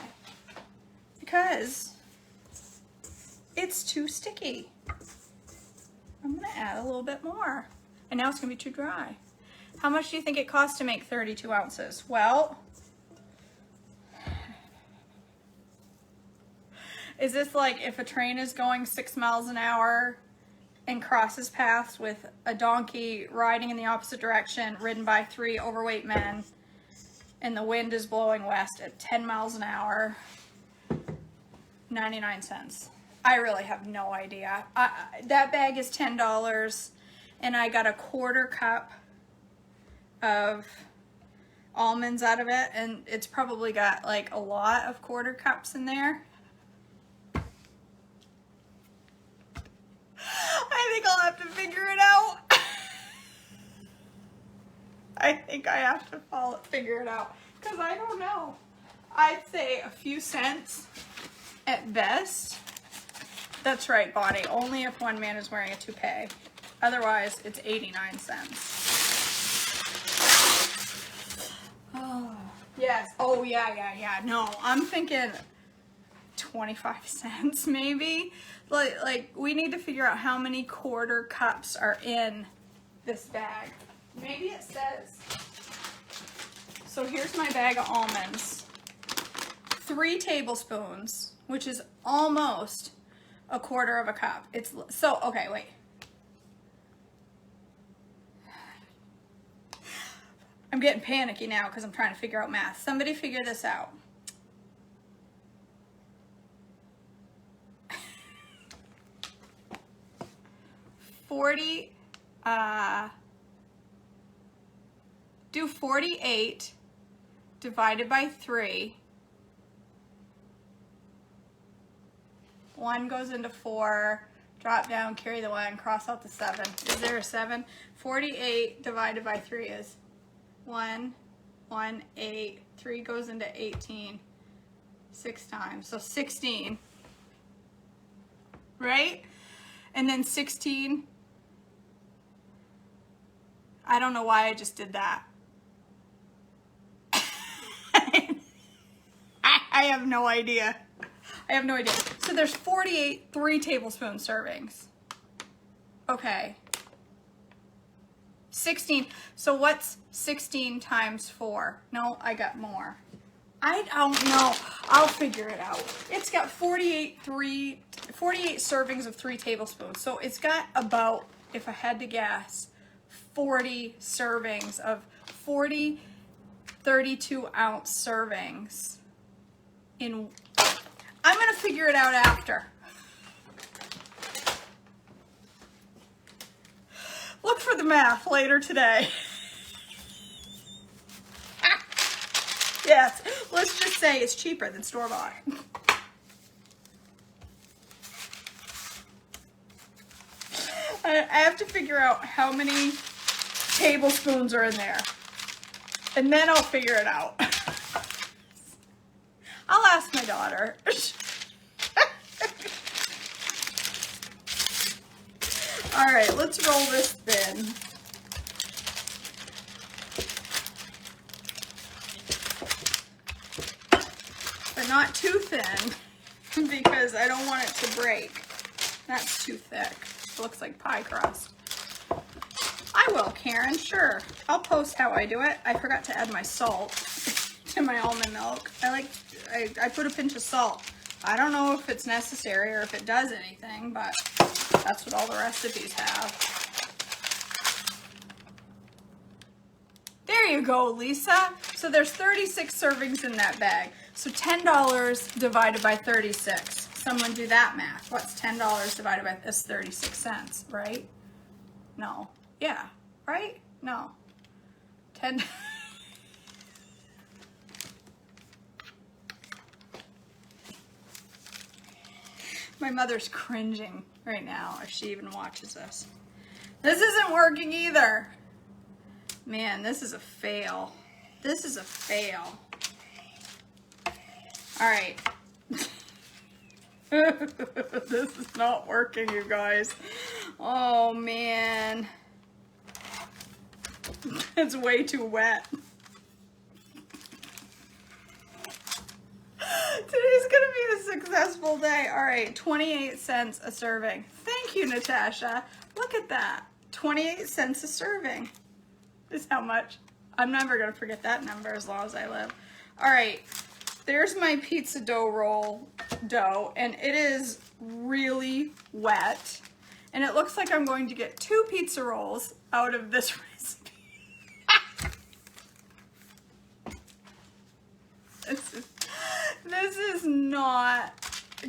because it's too sticky. I'm gonna add a little bit more, and now it's gonna be too dry. How much do you think it costs to make 32 ounces? Well, is this like if a train is going 6 miles an hour and crosses paths with a donkey riding in the opposite direction, ridden by 3 overweight men, and the wind is blowing west at 10 miles an hour, 99 cents. I really have no idea. That bag is $10, and I got a 1/4 cup of almonds out of it, and it's probably got like a lot of 1/4 cups in there. I think I'll have to figure it out. I think I have to figure it out because I don't know. I'd say a few cents at best. That's right, Bonnie. Only if one man is wearing a toupee. Otherwise, it's 89 cents. Oh, yes. Oh, yeah. No, I'm thinking 25 cents maybe. Like we need to figure out how many 1/4 cups are in this bag. Maybe it says. So here's my bag of almonds. 3 tablespoons, which is almost a 1/4 cup. It's so, okay, wait. I'm getting panicky now because I'm trying to figure out math. Somebody figure this out. Do 48 divided by 3. 1 goes into 4, drop down, carry the 1, cross out the 7. Is there a 7? 48 divided by 3 is 1, 1, 8. 3 goes into 18 6 times. So 16, right? And then 16, I don't know why I just did that. I have no idea. I have no idea. So there's 48 3 tablespoon servings. Okay. 16. So what's 16 times 4? No, I got more. I don't know. I'll figure it out. It's got 48 servings of 3 tablespoons. So it's got about, if I had to guess, 40 servings of 40 32-ounce servings. I'm gonna figure it out after. Look for the math later today. Yes, let's just say it's cheaper than store-bought. I have to figure out how many tablespoons are in there, and then I'll figure it out. I'll ask my daughter. All right, let's roll this thin. But not too thin because I don't want it to break. That's too thick. It looks like pie crust. I will, Karen, sure. I'll post how I do it. I forgot to add my salt to my almond milk. I put a pinch of salt. I don't know if it's necessary or if it does anything, but that's what all the recipes have. There you go, Lisa. So there's 36 servings in that bag. So $10 divided by 36. Someone do that math. What's $10 divided by this? 36 cents, right? No. Yeah, right? No. 10. My mother's cringing right now if she even watches this. This isn't working either. Man, this is a fail. This is a fail. All right. This is not working, you guys. Oh, man. It's way too wet. full day. All right, 28 cents a serving. Thank you, Natasha. Look at that. 28 cents a serving is how much. I'm never gonna forget that number as long as I live. All right, there's my pizza dough roll dough, and it is really wet. And it looks like I'm going to get 2 pizza rolls out of this recipe. This is not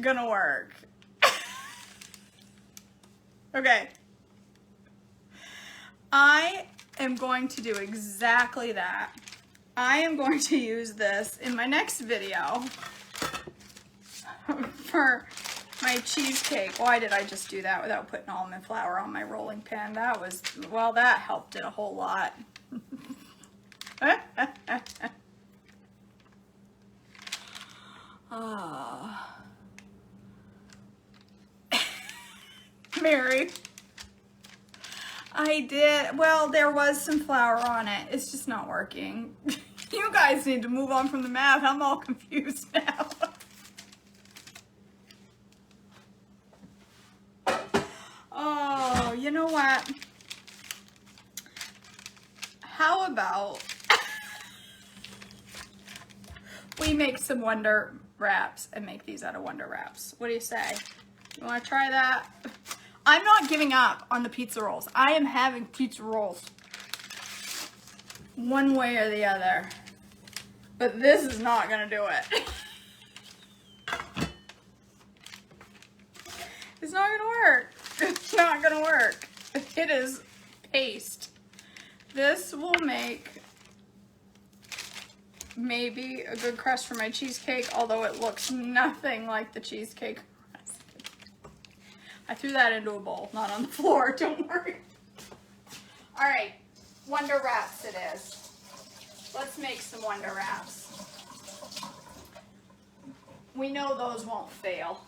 gonna work. Okay. I am going to do exactly that. I am going to use this in my next video for my cheesecake. Why did I just do that without putting almond flour on my rolling pin? That was, well, that helped it a whole lot. Mary, I did, well, there was some flour on it. It's just not working. You guys need to move on from the math. I'm all confused now. Oh, you know what? How about we make some Wonder Wraps and make these out of Wonder Wraps? What do you say? You want to try that? I'm not giving up on the pizza rolls. I am having pizza rolls one way or the other. But this is not going to do it. It's not going to work. It's not going to work. It is paste. This will make maybe a good crust for my cheesecake, although it looks nothing like the cheesecake recipe. I threw that into a bowl, not on the floor, don't worry. All right, Wonder Wraps it is. Let's make some Wonder Wraps. We know those won't fail.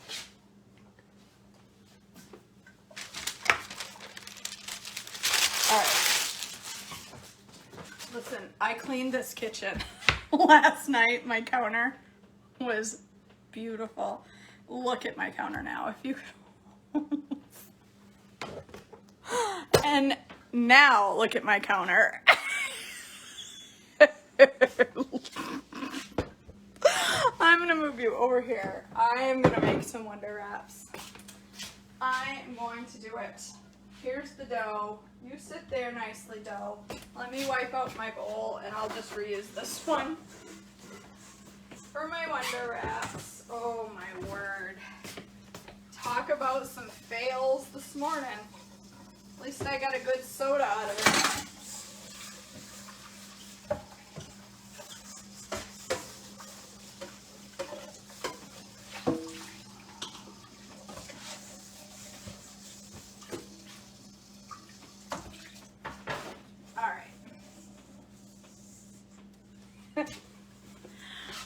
All right. Listen, I cleaned this kitchen last night. My counter was beautiful. Look at my counter now, if you could. And now look at my counter. I'm gonna move you over here. I am gonna make some Wonder Wraps. I am going to do it. Here's the dough. You sit there nicely, dough. Let me wipe out my bowl and I'll just reuse this one for my Wonder Wraps. Oh my word. Talk about some fails this morning. At least I got a good soda out of it.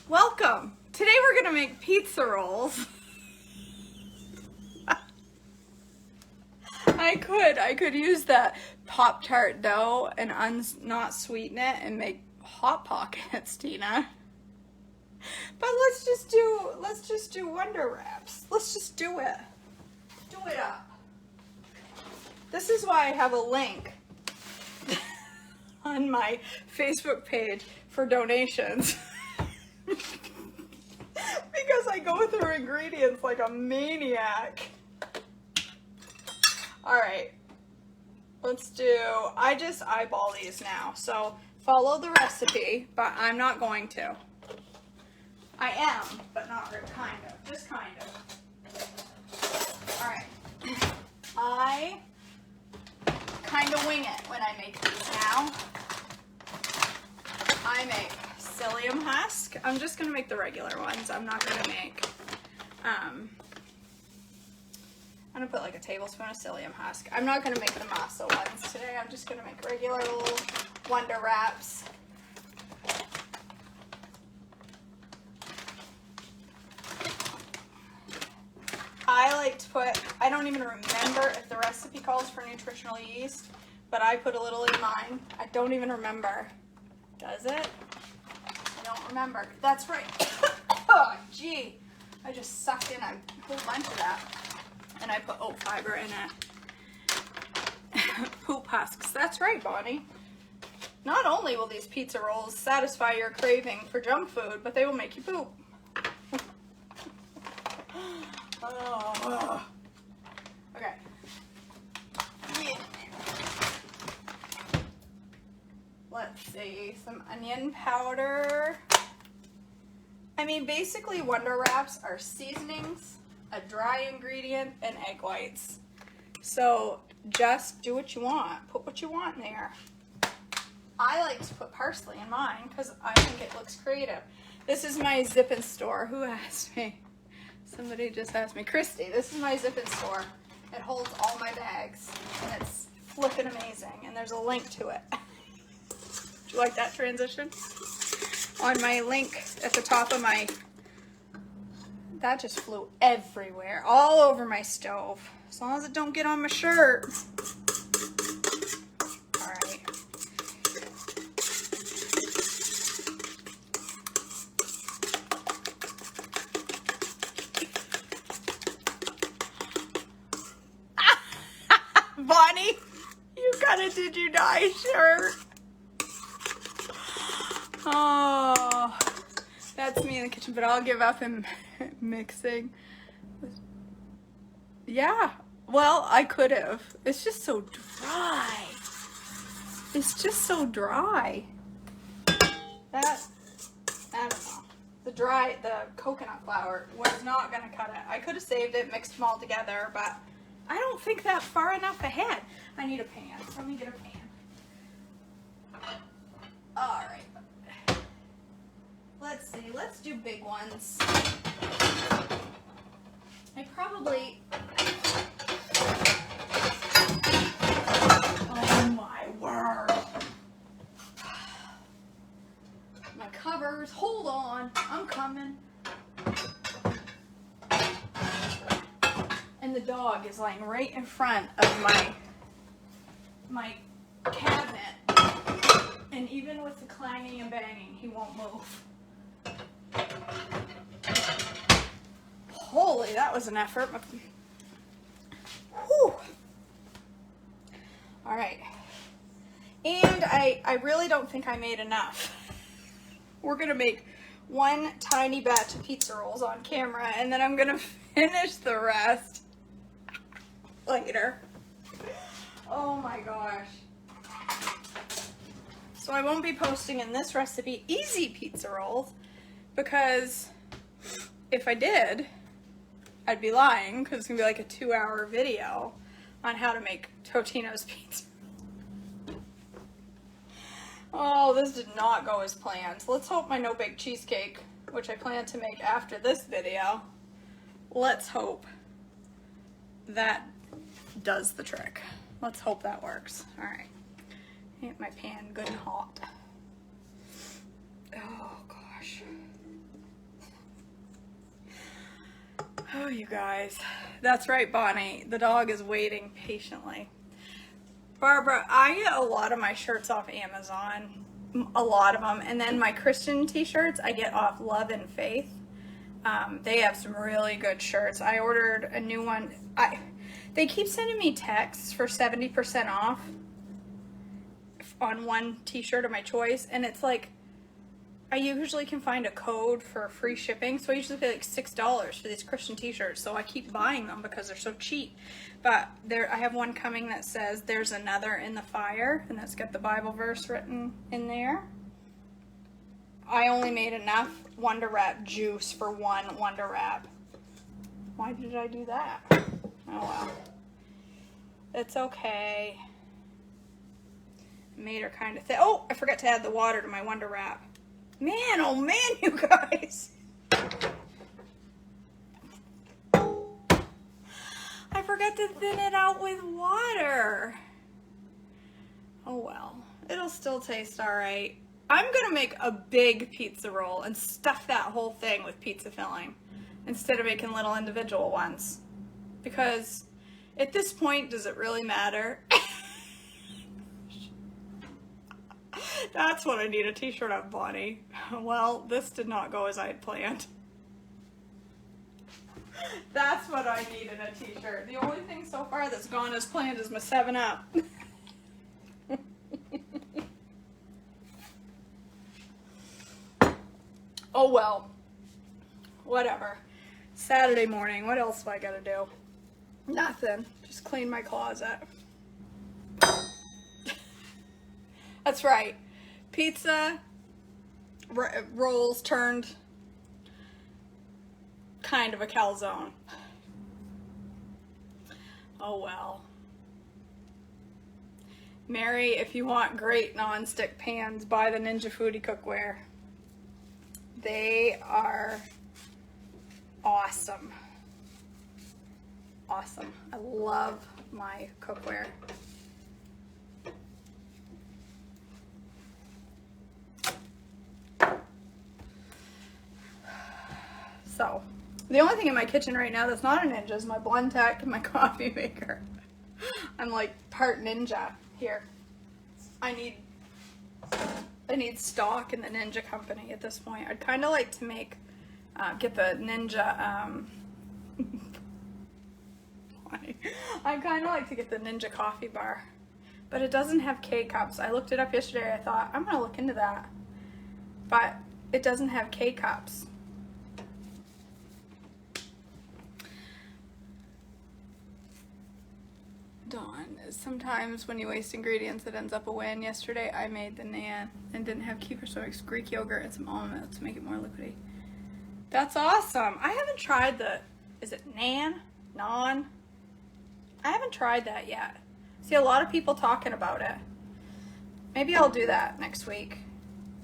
Welcome. Today we're gonna make pizza rolls. I could use that Pop-Tart dough and not sweeten it and make Hot Pockets, Tina. But let's just do Wonder Wraps. Let's just do it. Do it up. This is why I have a link on my Facebook page for donations. Because I go through ingredients like a maniac. All right, I just eyeball these now. So follow the recipe, but I'm not going to. I am, but not really, kind of, just kind of. All right, I kind of wing it when I make these now. I make psyllium husk. I'm just gonna make the regular ones. I'm not gonna make, I'm gonna put like a tablespoon of psyllium husk. I'm not gonna make the masa ones today. I'm just gonna make regular little Wonder Wraps. I like to put, I don't even remember if the recipe calls for nutritional yeast, but I put a little in mine. I don't even remember. Does it? I don't remember. That's right. Oh, gee. I just sucked in a whole bunch of that, and I put oat fiber in it. Poop husks. That's right, Bonnie. Not only will these pizza rolls satisfy your craving for junk food, but they will make you poop. Oh. Okay. Yeah. Let's see, some onion powder. I mean, basically Wonder Wraps are seasonings, a dry ingredient, and egg whites. So just do what you want. Put what you want in there. I like to put parsley in mine because I think it looks creative. This is my Zippin' store. Who asked me? Somebody just asked me. Christy, this is my Zippin' store. It holds all my bags, and it's flippin' amazing, and there's a link to it. Do you like that transition? On my link at the top of my... That just flew everywhere, all over my stove. As long as it don't get on my shirt. All right. Bonnie, you got a Did You Die shirt. Oh, that's me in the kitchen, but I'll give up in mixing. Yeah, well, I could have. It's just so dry. It's just so dry. That, I don't know. The coconut flour was not gonna cut it. I could have saved it, mixed them all together, but I don't think that far enough ahead. I need a pan. Let me get a pan. All right. Let's see. Let's do big ones. I probably... Oh my word. My covers. Hold on. I'm coming. And the dog is lying right in front of my cabinet. And even with the clanging and banging, he won't move. Holy, that was an effort. Whew. All right. And I really don't think I made enough. We're going to make one tiny batch of pizza rolls on camera, and then I'm going to finish the rest later. Oh my gosh. So I won't be posting in this recipe easy pizza rolls, because if I did, I'd be lying, because it's going to be like a 2-hour video on how to make Totino's pizza. Oh, this did not go as planned. Let's hope my no-bake cheesecake, which I plan to make after this video, let's hope that does the trick. Let's hope that works. All right. Get my pan good and hot. Oh, gosh. Oh, you guys. That's right, Bonnie. The dog is waiting patiently. Barbara, I get a lot of my shirts off Amazon. A lot of them. And then my Christian t-shirts I get off Love and Faith. They have some really good shirts. I ordered a new one. They keep sending me texts for 70% off on one t-shirt of my choice. And it's like, I usually can find a code for free shipping, so I usually pay like $6 for these Christian t-shirts, so I keep buying them because they're so cheap. But I have one coming that says there's another in the fire, and that's got the Bible verse written in there. I only made enough Wonder Wrap juice for one Wonder Wrap. Why did I do that? Oh well. It's okay. Made her kind of thick. Oh, I forgot to add the water to my Wonder Wrap. Man, oh man, you guys. I forgot to thin it out with water. Oh well, it'll still taste all right. I'm gonna make a big pizza roll and stuff that whole thing with pizza filling instead of making little individual ones. Because at this point, does it really matter? That's what I need a t-shirt of, Bonnie. Well, this did not go as I had planned. That's what I need in a t-shirt. The only thing so far that's gone as planned is my 7-Up. Oh well. Whatever. Saturday morning. What else do I gotta do? Nothing. Just clean my closet. That's right. Pizza rolls turned kind of a calzone. Oh well. Mary, if you want great non-stick pans, buy the Ninja Foodie cookware. They are awesome. Awesome. I love my cookware. So, the only thing in my kitchen right now that's not a Ninja is my Blendtec and my coffee maker. I'm like part Ninja here. I need stock in the Ninja company at this point. I'd kind of like to get the Ninja, I'd kind of like to get the Ninja coffee bar, but it doesn't have K-cups. I looked it up yesterday. I thought, I'm going to look into that, but it doesn't have K-cups. Dawn, sometimes when you waste ingredients it ends up a win. Yesterday I made the naan and didn't have kefir, so I mixed Greek yogurt and some almond milk to make it more liquidy. That's awesome. I haven't tried is it naan? Naan? I haven't tried that yet. See a lot of people talking about it. Maybe I'll do that next week.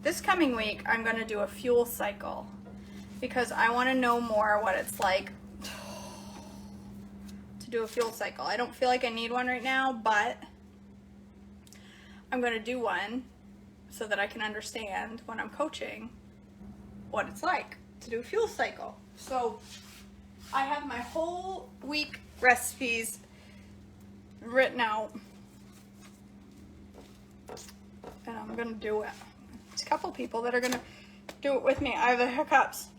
This coming week I'm going to do a fuel cycle because I want to know more what it's like to do a fuel cycle. I don't feel like I need one right now, but I'm going to do one so that I can understand when I'm coaching what it's like to do a fuel cycle. So I have my whole week recipes written out and I'm going to do it. There's a couple people that are going to do it with me. I have the hiccups.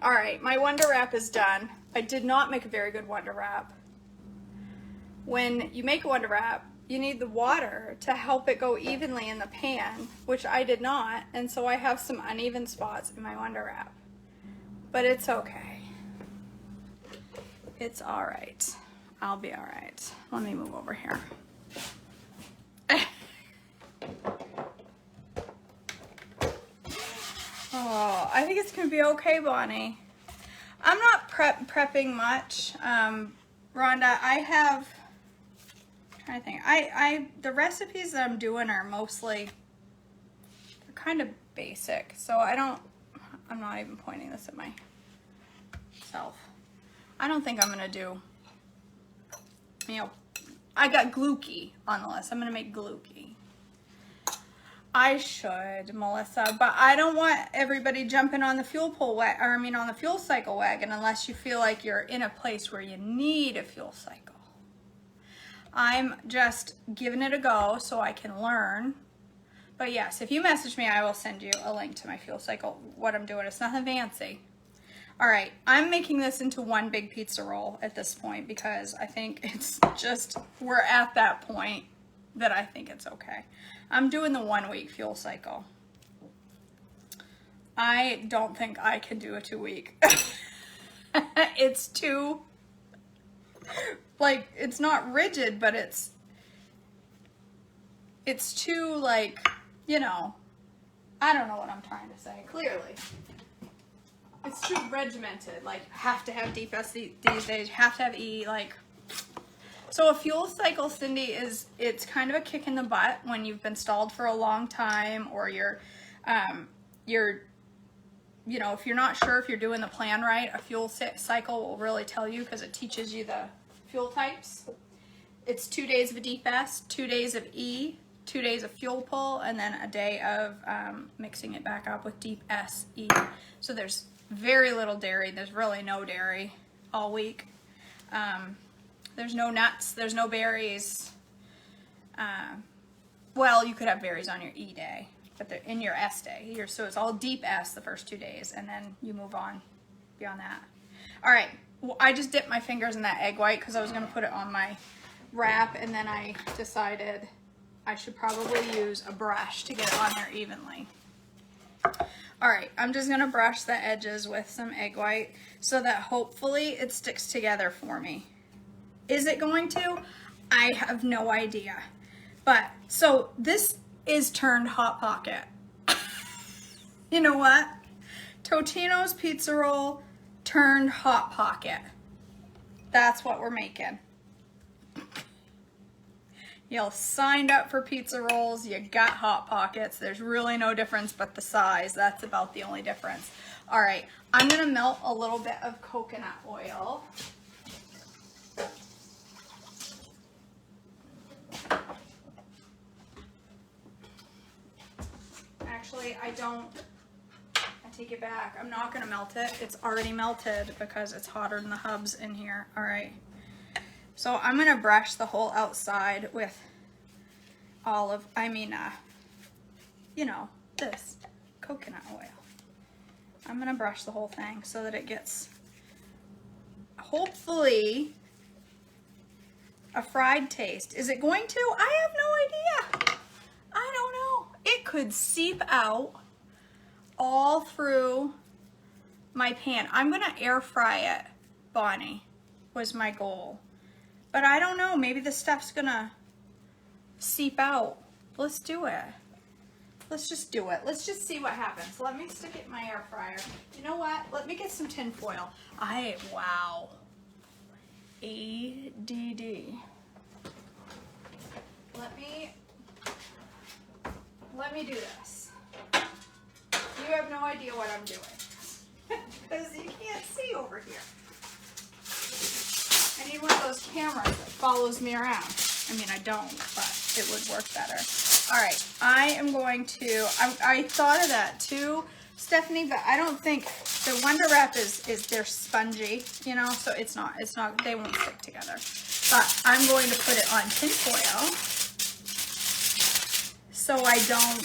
All right, my Wonder Wrap is done. I did not make a very good Wonder Wrap. When you make a Wonder Wrap, you need the water to help it go evenly in the pan, which I did not, and so I have some uneven spots in my Wonder Wrap. But it's okay. It's all right. I'll be all right. Let me move over here. Oh, I think it's gonna be okay, Bonnie. I'm not prepping much. Rhonda, I'm trying to think. The recipes that I'm doing are mostly, they're kind of basic. So I'm not even pointing this at myself. I don't think I'm gonna do, I got glukey on the list. I'm gonna make glukey. I should, Melissa, but I don't want everybody jumping on the on the fuel cycle wagon unless you feel like you're in a place where you need a fuel cycle. I'm just giving it a go so I can learn. But yes, if you message me, I will send you a link to my fuel cycle, what I'm doing. It's nothing fancy. All right, I'm making this into one big pizza roll at this point because I think it's just, we're at that point that I think it's okay. I'm doing the 1 week fuel cycle. I don't think I can do a 2 week. It's too, like, it's not rigid, but it's too, like, I don't know what I'm trying to say, clearly. It's too regimented, like, have to have deep S these days, have to have E, like. So a fuel cycle, Cindy, it's kind of a kick in the butt when you've been stalled for a long time, or if you're not sure if you're doing the plan right. A fuel cycle will really tell you because it teaches you the fuel types. It's 2 days of a deep S, 2 days of E, 2 days of fuel pull, and then a day of mixing it back up with deep S, E. So there's very little dairy. There's really no dairy all week. There's no nuts, there's no berries. Well, you could have berries on your E day, but they're in your S day. So it's all deep S the first 2 days, and then you move on beyond that. All right, I just dipped my fingers in that egg white because I was going to put it on my wrap, and then I decided I should probably use a brush to get it on there evenly. All right, I'm just going to brush the edges with some egg white so that hopefully it sticks together for me. Is it going to? I have no idea. But, so this is turned Hot Pocket. You know what? Totino's pizza roll turned Hot Pocket. That's what we're making. You signed up for pizza rolls, you got Hot Pockets. There's really no difference but the size. That's about the only difference. All right, I'm gonna melt a little bit of coconut oil. Actually, I take it back. I'm not gonna melt it. It's already melted because it's hotter than the hubs in here. All right. So I'm gonna brush the whole outside with you know, this coconut oil. I'm gonna brush the whole thing so that it gets, hopefully, a fried taste. Is it going to? I have no idea. I don't know. It could seep out all through my pan. I'm gonna air fry it, Bonnie, was my goal. But I don't know, maybe the stuff's gonna seep out. Let's do it. Let's just do it. Let's just see what happens. Let me stick it in my air fryer. You know what? Let me get some tin foil. Wow. ADD. Let me do this. You have no idea what I'm doing. Because you can't see over here. I need one of those cameras that follows me around. I mean, I don't, but it would work better. All right, I am going to, I thought of that too, Stephanie, but I don't think, the Wonder Wrap is they're spongy, you know, so it's not, they won't stick together. But I'm going to put it on tin foil so I don't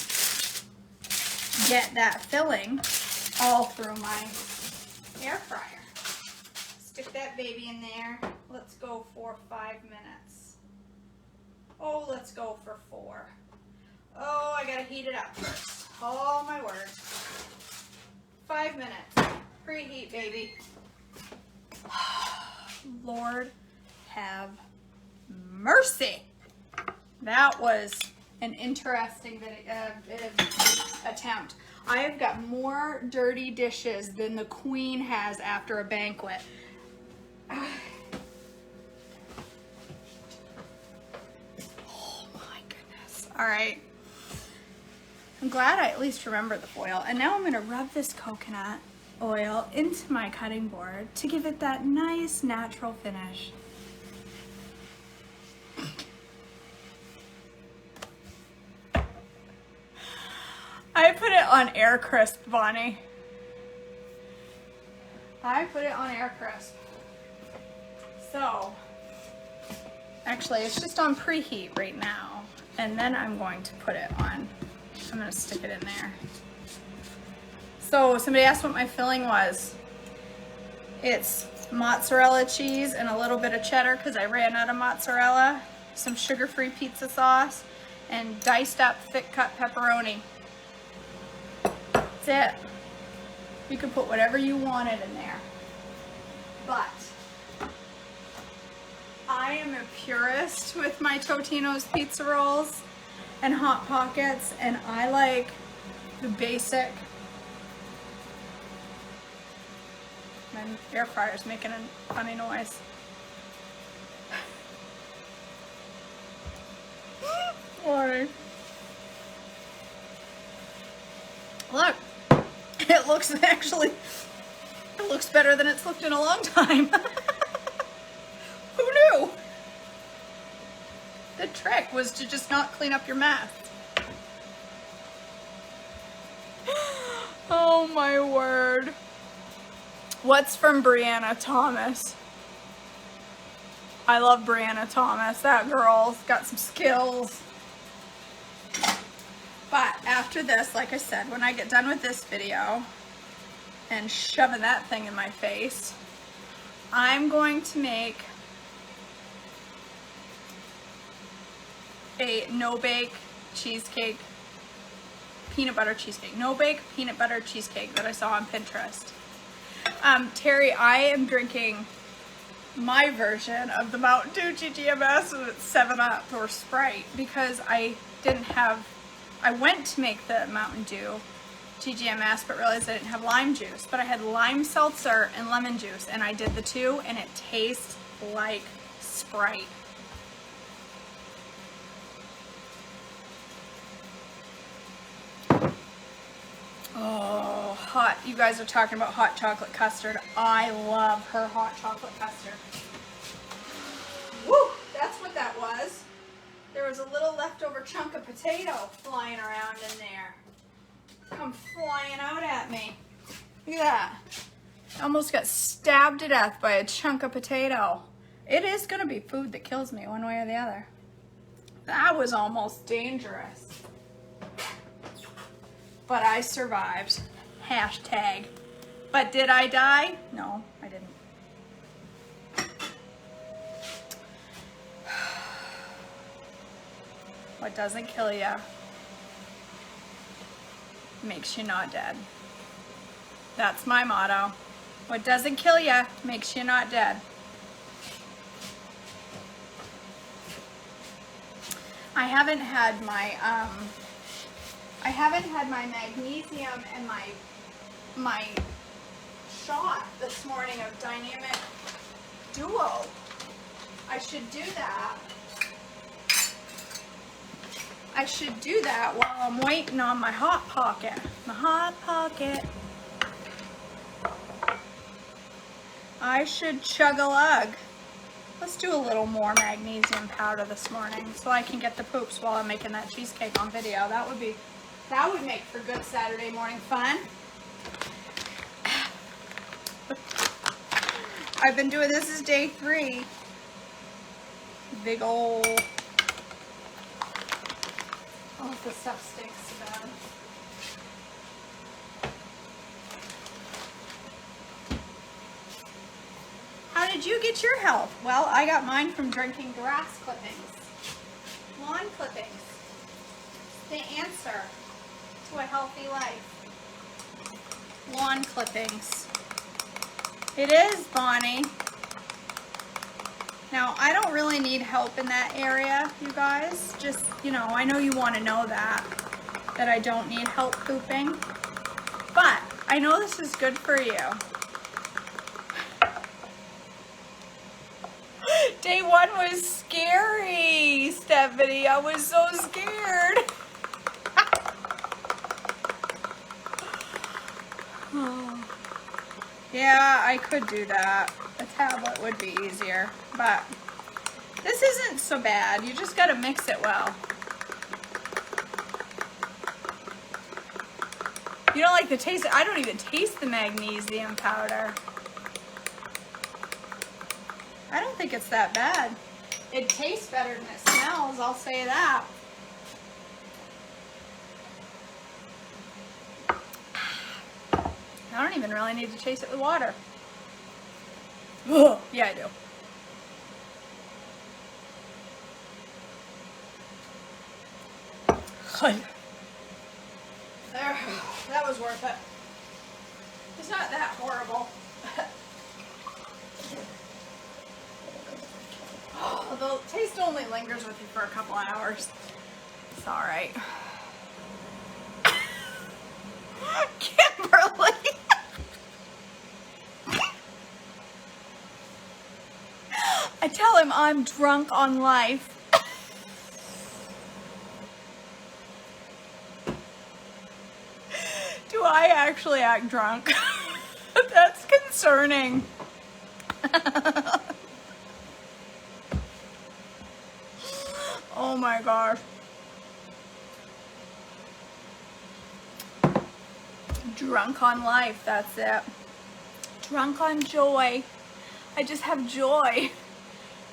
get that filling all through my air fryer. Stick that baby in there. Let's go for 5 minutes. Oh, let's go for 4. Oh, I gotta heat it up first. Oh my word. 5 minutes. Preheat, baby. Lord have mercy. That was an interesting attempt. I have got more dirty dishes than the Queen has after a banquet. Oh my goodness. All right. I'm glad I at least remembered the foil. And now I'm going to rub this coconut oil into my cutting board to give it that nice natural finish. I put it on air crisp, Bonnie. I put it on air crisp. So, actually it's just on preheat right now. And then I'm going to put it on, I'm going to stick it in there. So somebody asked what my filling was. It's mozzarella cheese and a little bit of cheddar because I ran out of mozzarella, some sugar-free pizza sauce, and diced up thick cut pepperoni. That's it. You could put whatever you wanted in there. But I am a purist with my Totino's pizza rolls and Hot Pockets, and I like the basic. My air fryer's making a funny noise. Sorry. Look, it looks actually, it looks better than it's looked in a long time. Who knew? The trick was to just not clean up your mess. Oh my word. What's from Brianna Thomas? I love Brianna Thomas. That girl's got some skills. But after this, like I said, when I get done with this video and shoving that thing in my face, I'm going to make a no-bake cheesecake, peanut butter cheesecake. No-bake peanut butter cheesecake that I saw on Pinterest. Terry, I am drinking my version of the Mountain Dew GGMS with 7-Up or Sprite because I went to make the Mountain Dew GGMS but realized I didn't have lime juice, but I had lime seltzer and lemon juice, and I did the two, and it tastes like Sprite. Oh, hot. You guys are talking about hot chocolate custard. I love her hot chocolate custard. Woo! That's what that was. There was a little leftover chunk of potato flying around in there. Come flying out at me. Look at that. I almost got stabbed to death by a chunk of potato. It is going to be food that kills me one way or the other. That was almost dangerous. But I survived. Hashtag. But did I die? No, I didn't. What doesn't kill you makes you not dead. That's my motto. What doesn't kill you makes you not dead. I haven't had my magnesium and my shot this morning of Dynamic Duo. I should do that. I should do that while I'm waiting on my Hot Pocket. My Hot Pocket. I should chug a lug. Let's do a little more magnesium powder this morning so I can get the poops while I'm making that cheesecake on video. That would make for good Saturday morning fun. I've been doing this is day 3. Big ol'. Oh, the stuff stinks so bad. How did you get your health? Well, I got mine from drinking grass clippings. Lawn clippings. The answer to a healthy life. Lawn clippings. It is, Bonnie. Now, I don't really need help in that area, you guys. Just, you know, I know you want to know that I don't need help pooping. But I know this is good for you. Day 1 was scary, Stephanie. I was so scared. Yeah, I could do that. A tablet would be easier, but this isn't so bad. You just gotta mix it well. You don't like the taste? I don't even taste the magnesium powder. I don't think it's that bad. It tastes better than it smells, I'll say that. I don't even really need to chase it with water. Ugh. Yeah, I do. There, that was worth it. It's not that horrible. Oh, the taste only lingers with you for a couple hours. It's all right. Kimberly. I tell him I'm drunk on life. Do I actually act drunk? That's concerning. Oh my gosh. Drunk on life, that's it. Drunk on joy. I just have joy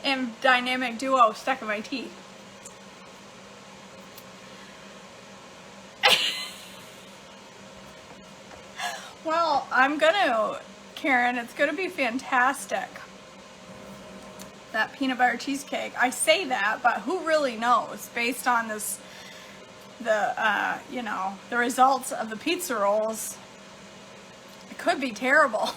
and Dynamic Duo stuck in my teeth. Well, I'm gonna, Karen, it's gonna be fantastic. that peanut butter cheesecake. I say that, but who really knows based on this, you know, the results of the pizza rolls. It could be terrible.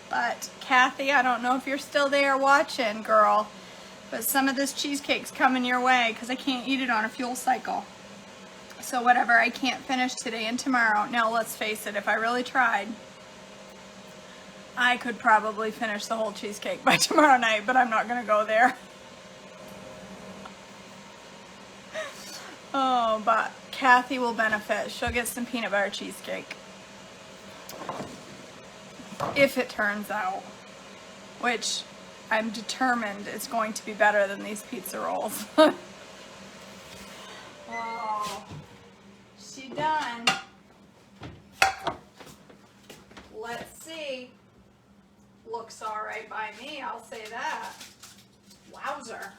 But Kathy, I don't know if you're still there watching, girl, but some of this cheesecake's coming your way because I can't eat it on a fuel cycle. So whatever I can't finish today and tomorrow. Now let's face it, if I really tried, I could probably finish the whole cheesecake by tomorrow night, but I'm not gonna go there. Oh, but Kathy will benefit. She'll get some peanut butter cheesecake. If it turns out, which I'm determined it's going to be better than these pizza rolls. Oh, she done. Let's see. Looks all right by me, I'll say that. Wowzer.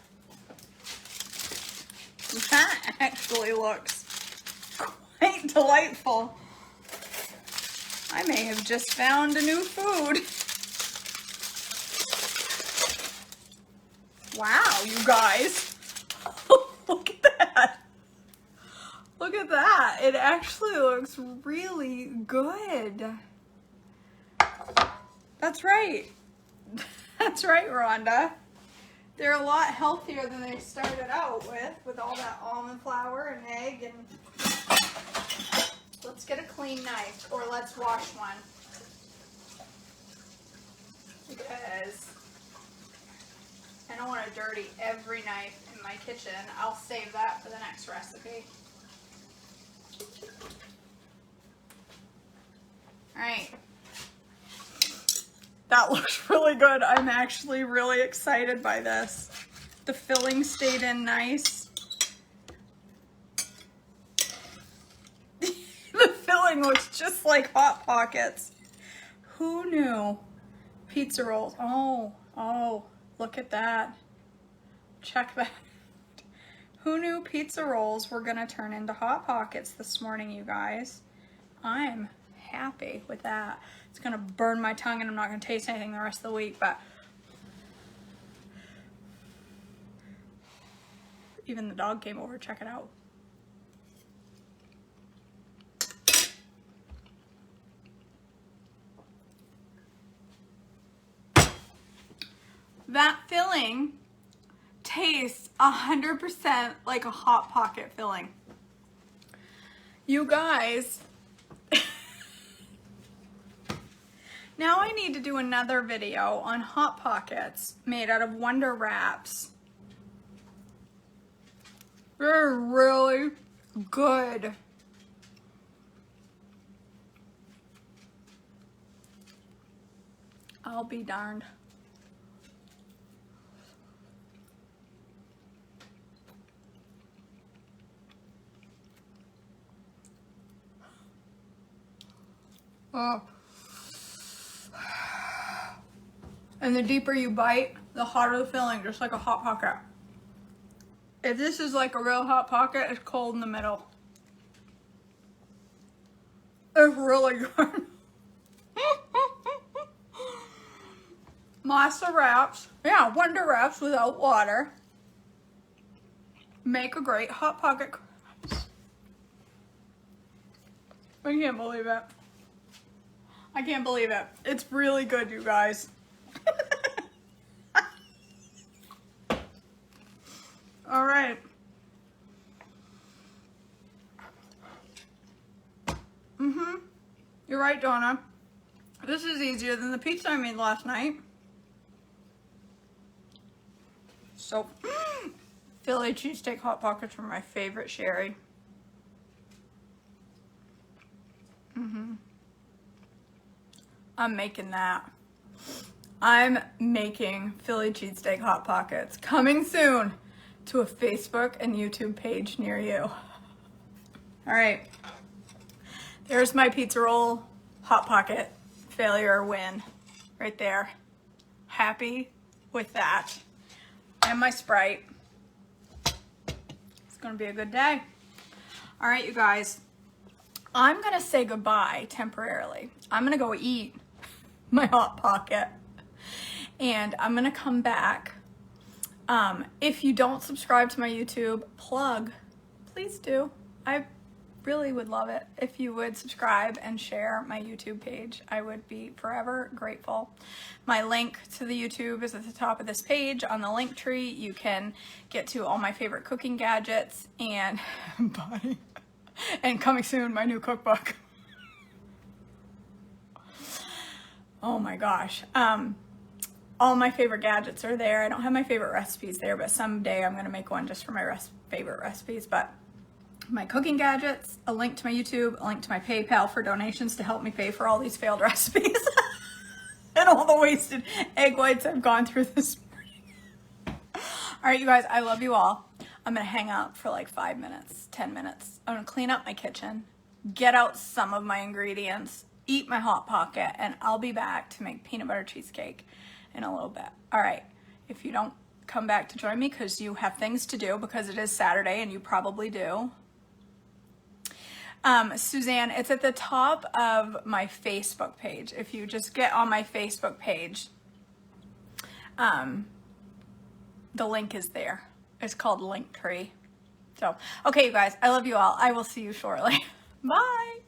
That actually looks quite delightful. I may have just found a new food. Wow, you guys. Look at that. Look at that. It actually looks really good. That's right. That's right, Rhonda. They're a lot healthier than they started out with all that almond flour and egg. And let's get a clean knife, or let's wash one. Because I don't want to dirty every knife in my kitchen. I'll save that for the next recipe. All right. That looks really good. I'm actually really excited by this. The filling stayed in nice. The filling looks just like Hot Pockets. Who knew? Pizza rolls. Oh, look at that. Check that. Who knew pizza rolls were gonna turn into Hot Pockets this morning, you guys? I'm happy with that. It's gonna burn my tongue and I'm not gonna taste anything the rest of the week, but even the dog came over to check it out. That filling tastes 100% like a Hot Pocket filling. You guys, now I need to do another video on Hot Pockets made out of Wonder Wraps. They're really good. I'll be darned. Oh. And the deeper you bite, the hotter the filling, just like a Hot Pocket. If this is like a real Hot Pocket, it's cold in the middle. It's really good. Masa wraps, yeah, Wonder Wraps without water. Make a great Hot Pocket. I can't believe it. I can't believe it. It's really good, you guys. All right. You're right, Donna. This is easier than the pizza I made last night. So, Philly cheesesteak Hot Pockets are my favorite, Sherry. I'm making that. I'm making Philly cheesesteak Hot Pockets. Coming soon to a Facebook and YouTube page near you. All right. There's my pizza roll Hot Pocket failure or win right there. Happy with that. And my Sprite. It's gonna be a good day. All right, you guys. I'm gonna say goodbye temporarily. I'm gonna go eat my Hot Pocket. And I'm gonna come back. If you don't subscribe to my YouTube, please do. I really would love it if you would subscribe and share my YouTube page. I would be forever grateful. My link to the YouTube is at the top of this page on the link tree. You can get to all my favorite cooking gadgets and and coming soon, my new cookbook. Oh my gosh. All my favorite gadgets are there. I don't have my favorite recipes there, but someday I'm gonna make one just for my favorite recipes. But my cooking gadgets, a link to my YouTube, a link to my PayPal for donations to help me pay for all these failed recipes and all the wasted egg whites I've gone through this morning. All right, you guys, I love you all. I'm gonna hang out for like 5 minutes, 10 minutes. I'm gonna clean up my kitchen, get out some of my ingredients, eat my Hot Pocket, and I'll be back to make peanut butter cheesecake in a little bit. All right, if you don't come back to join me because you have things to do, because it is Saturday and you probably do. Suzanne, it's at the top of my Facebook page. If you just get on my Facebook page, the link is there. It's called Linktree. So, okay, you guys, I love you all. I will see you shortly. Bye.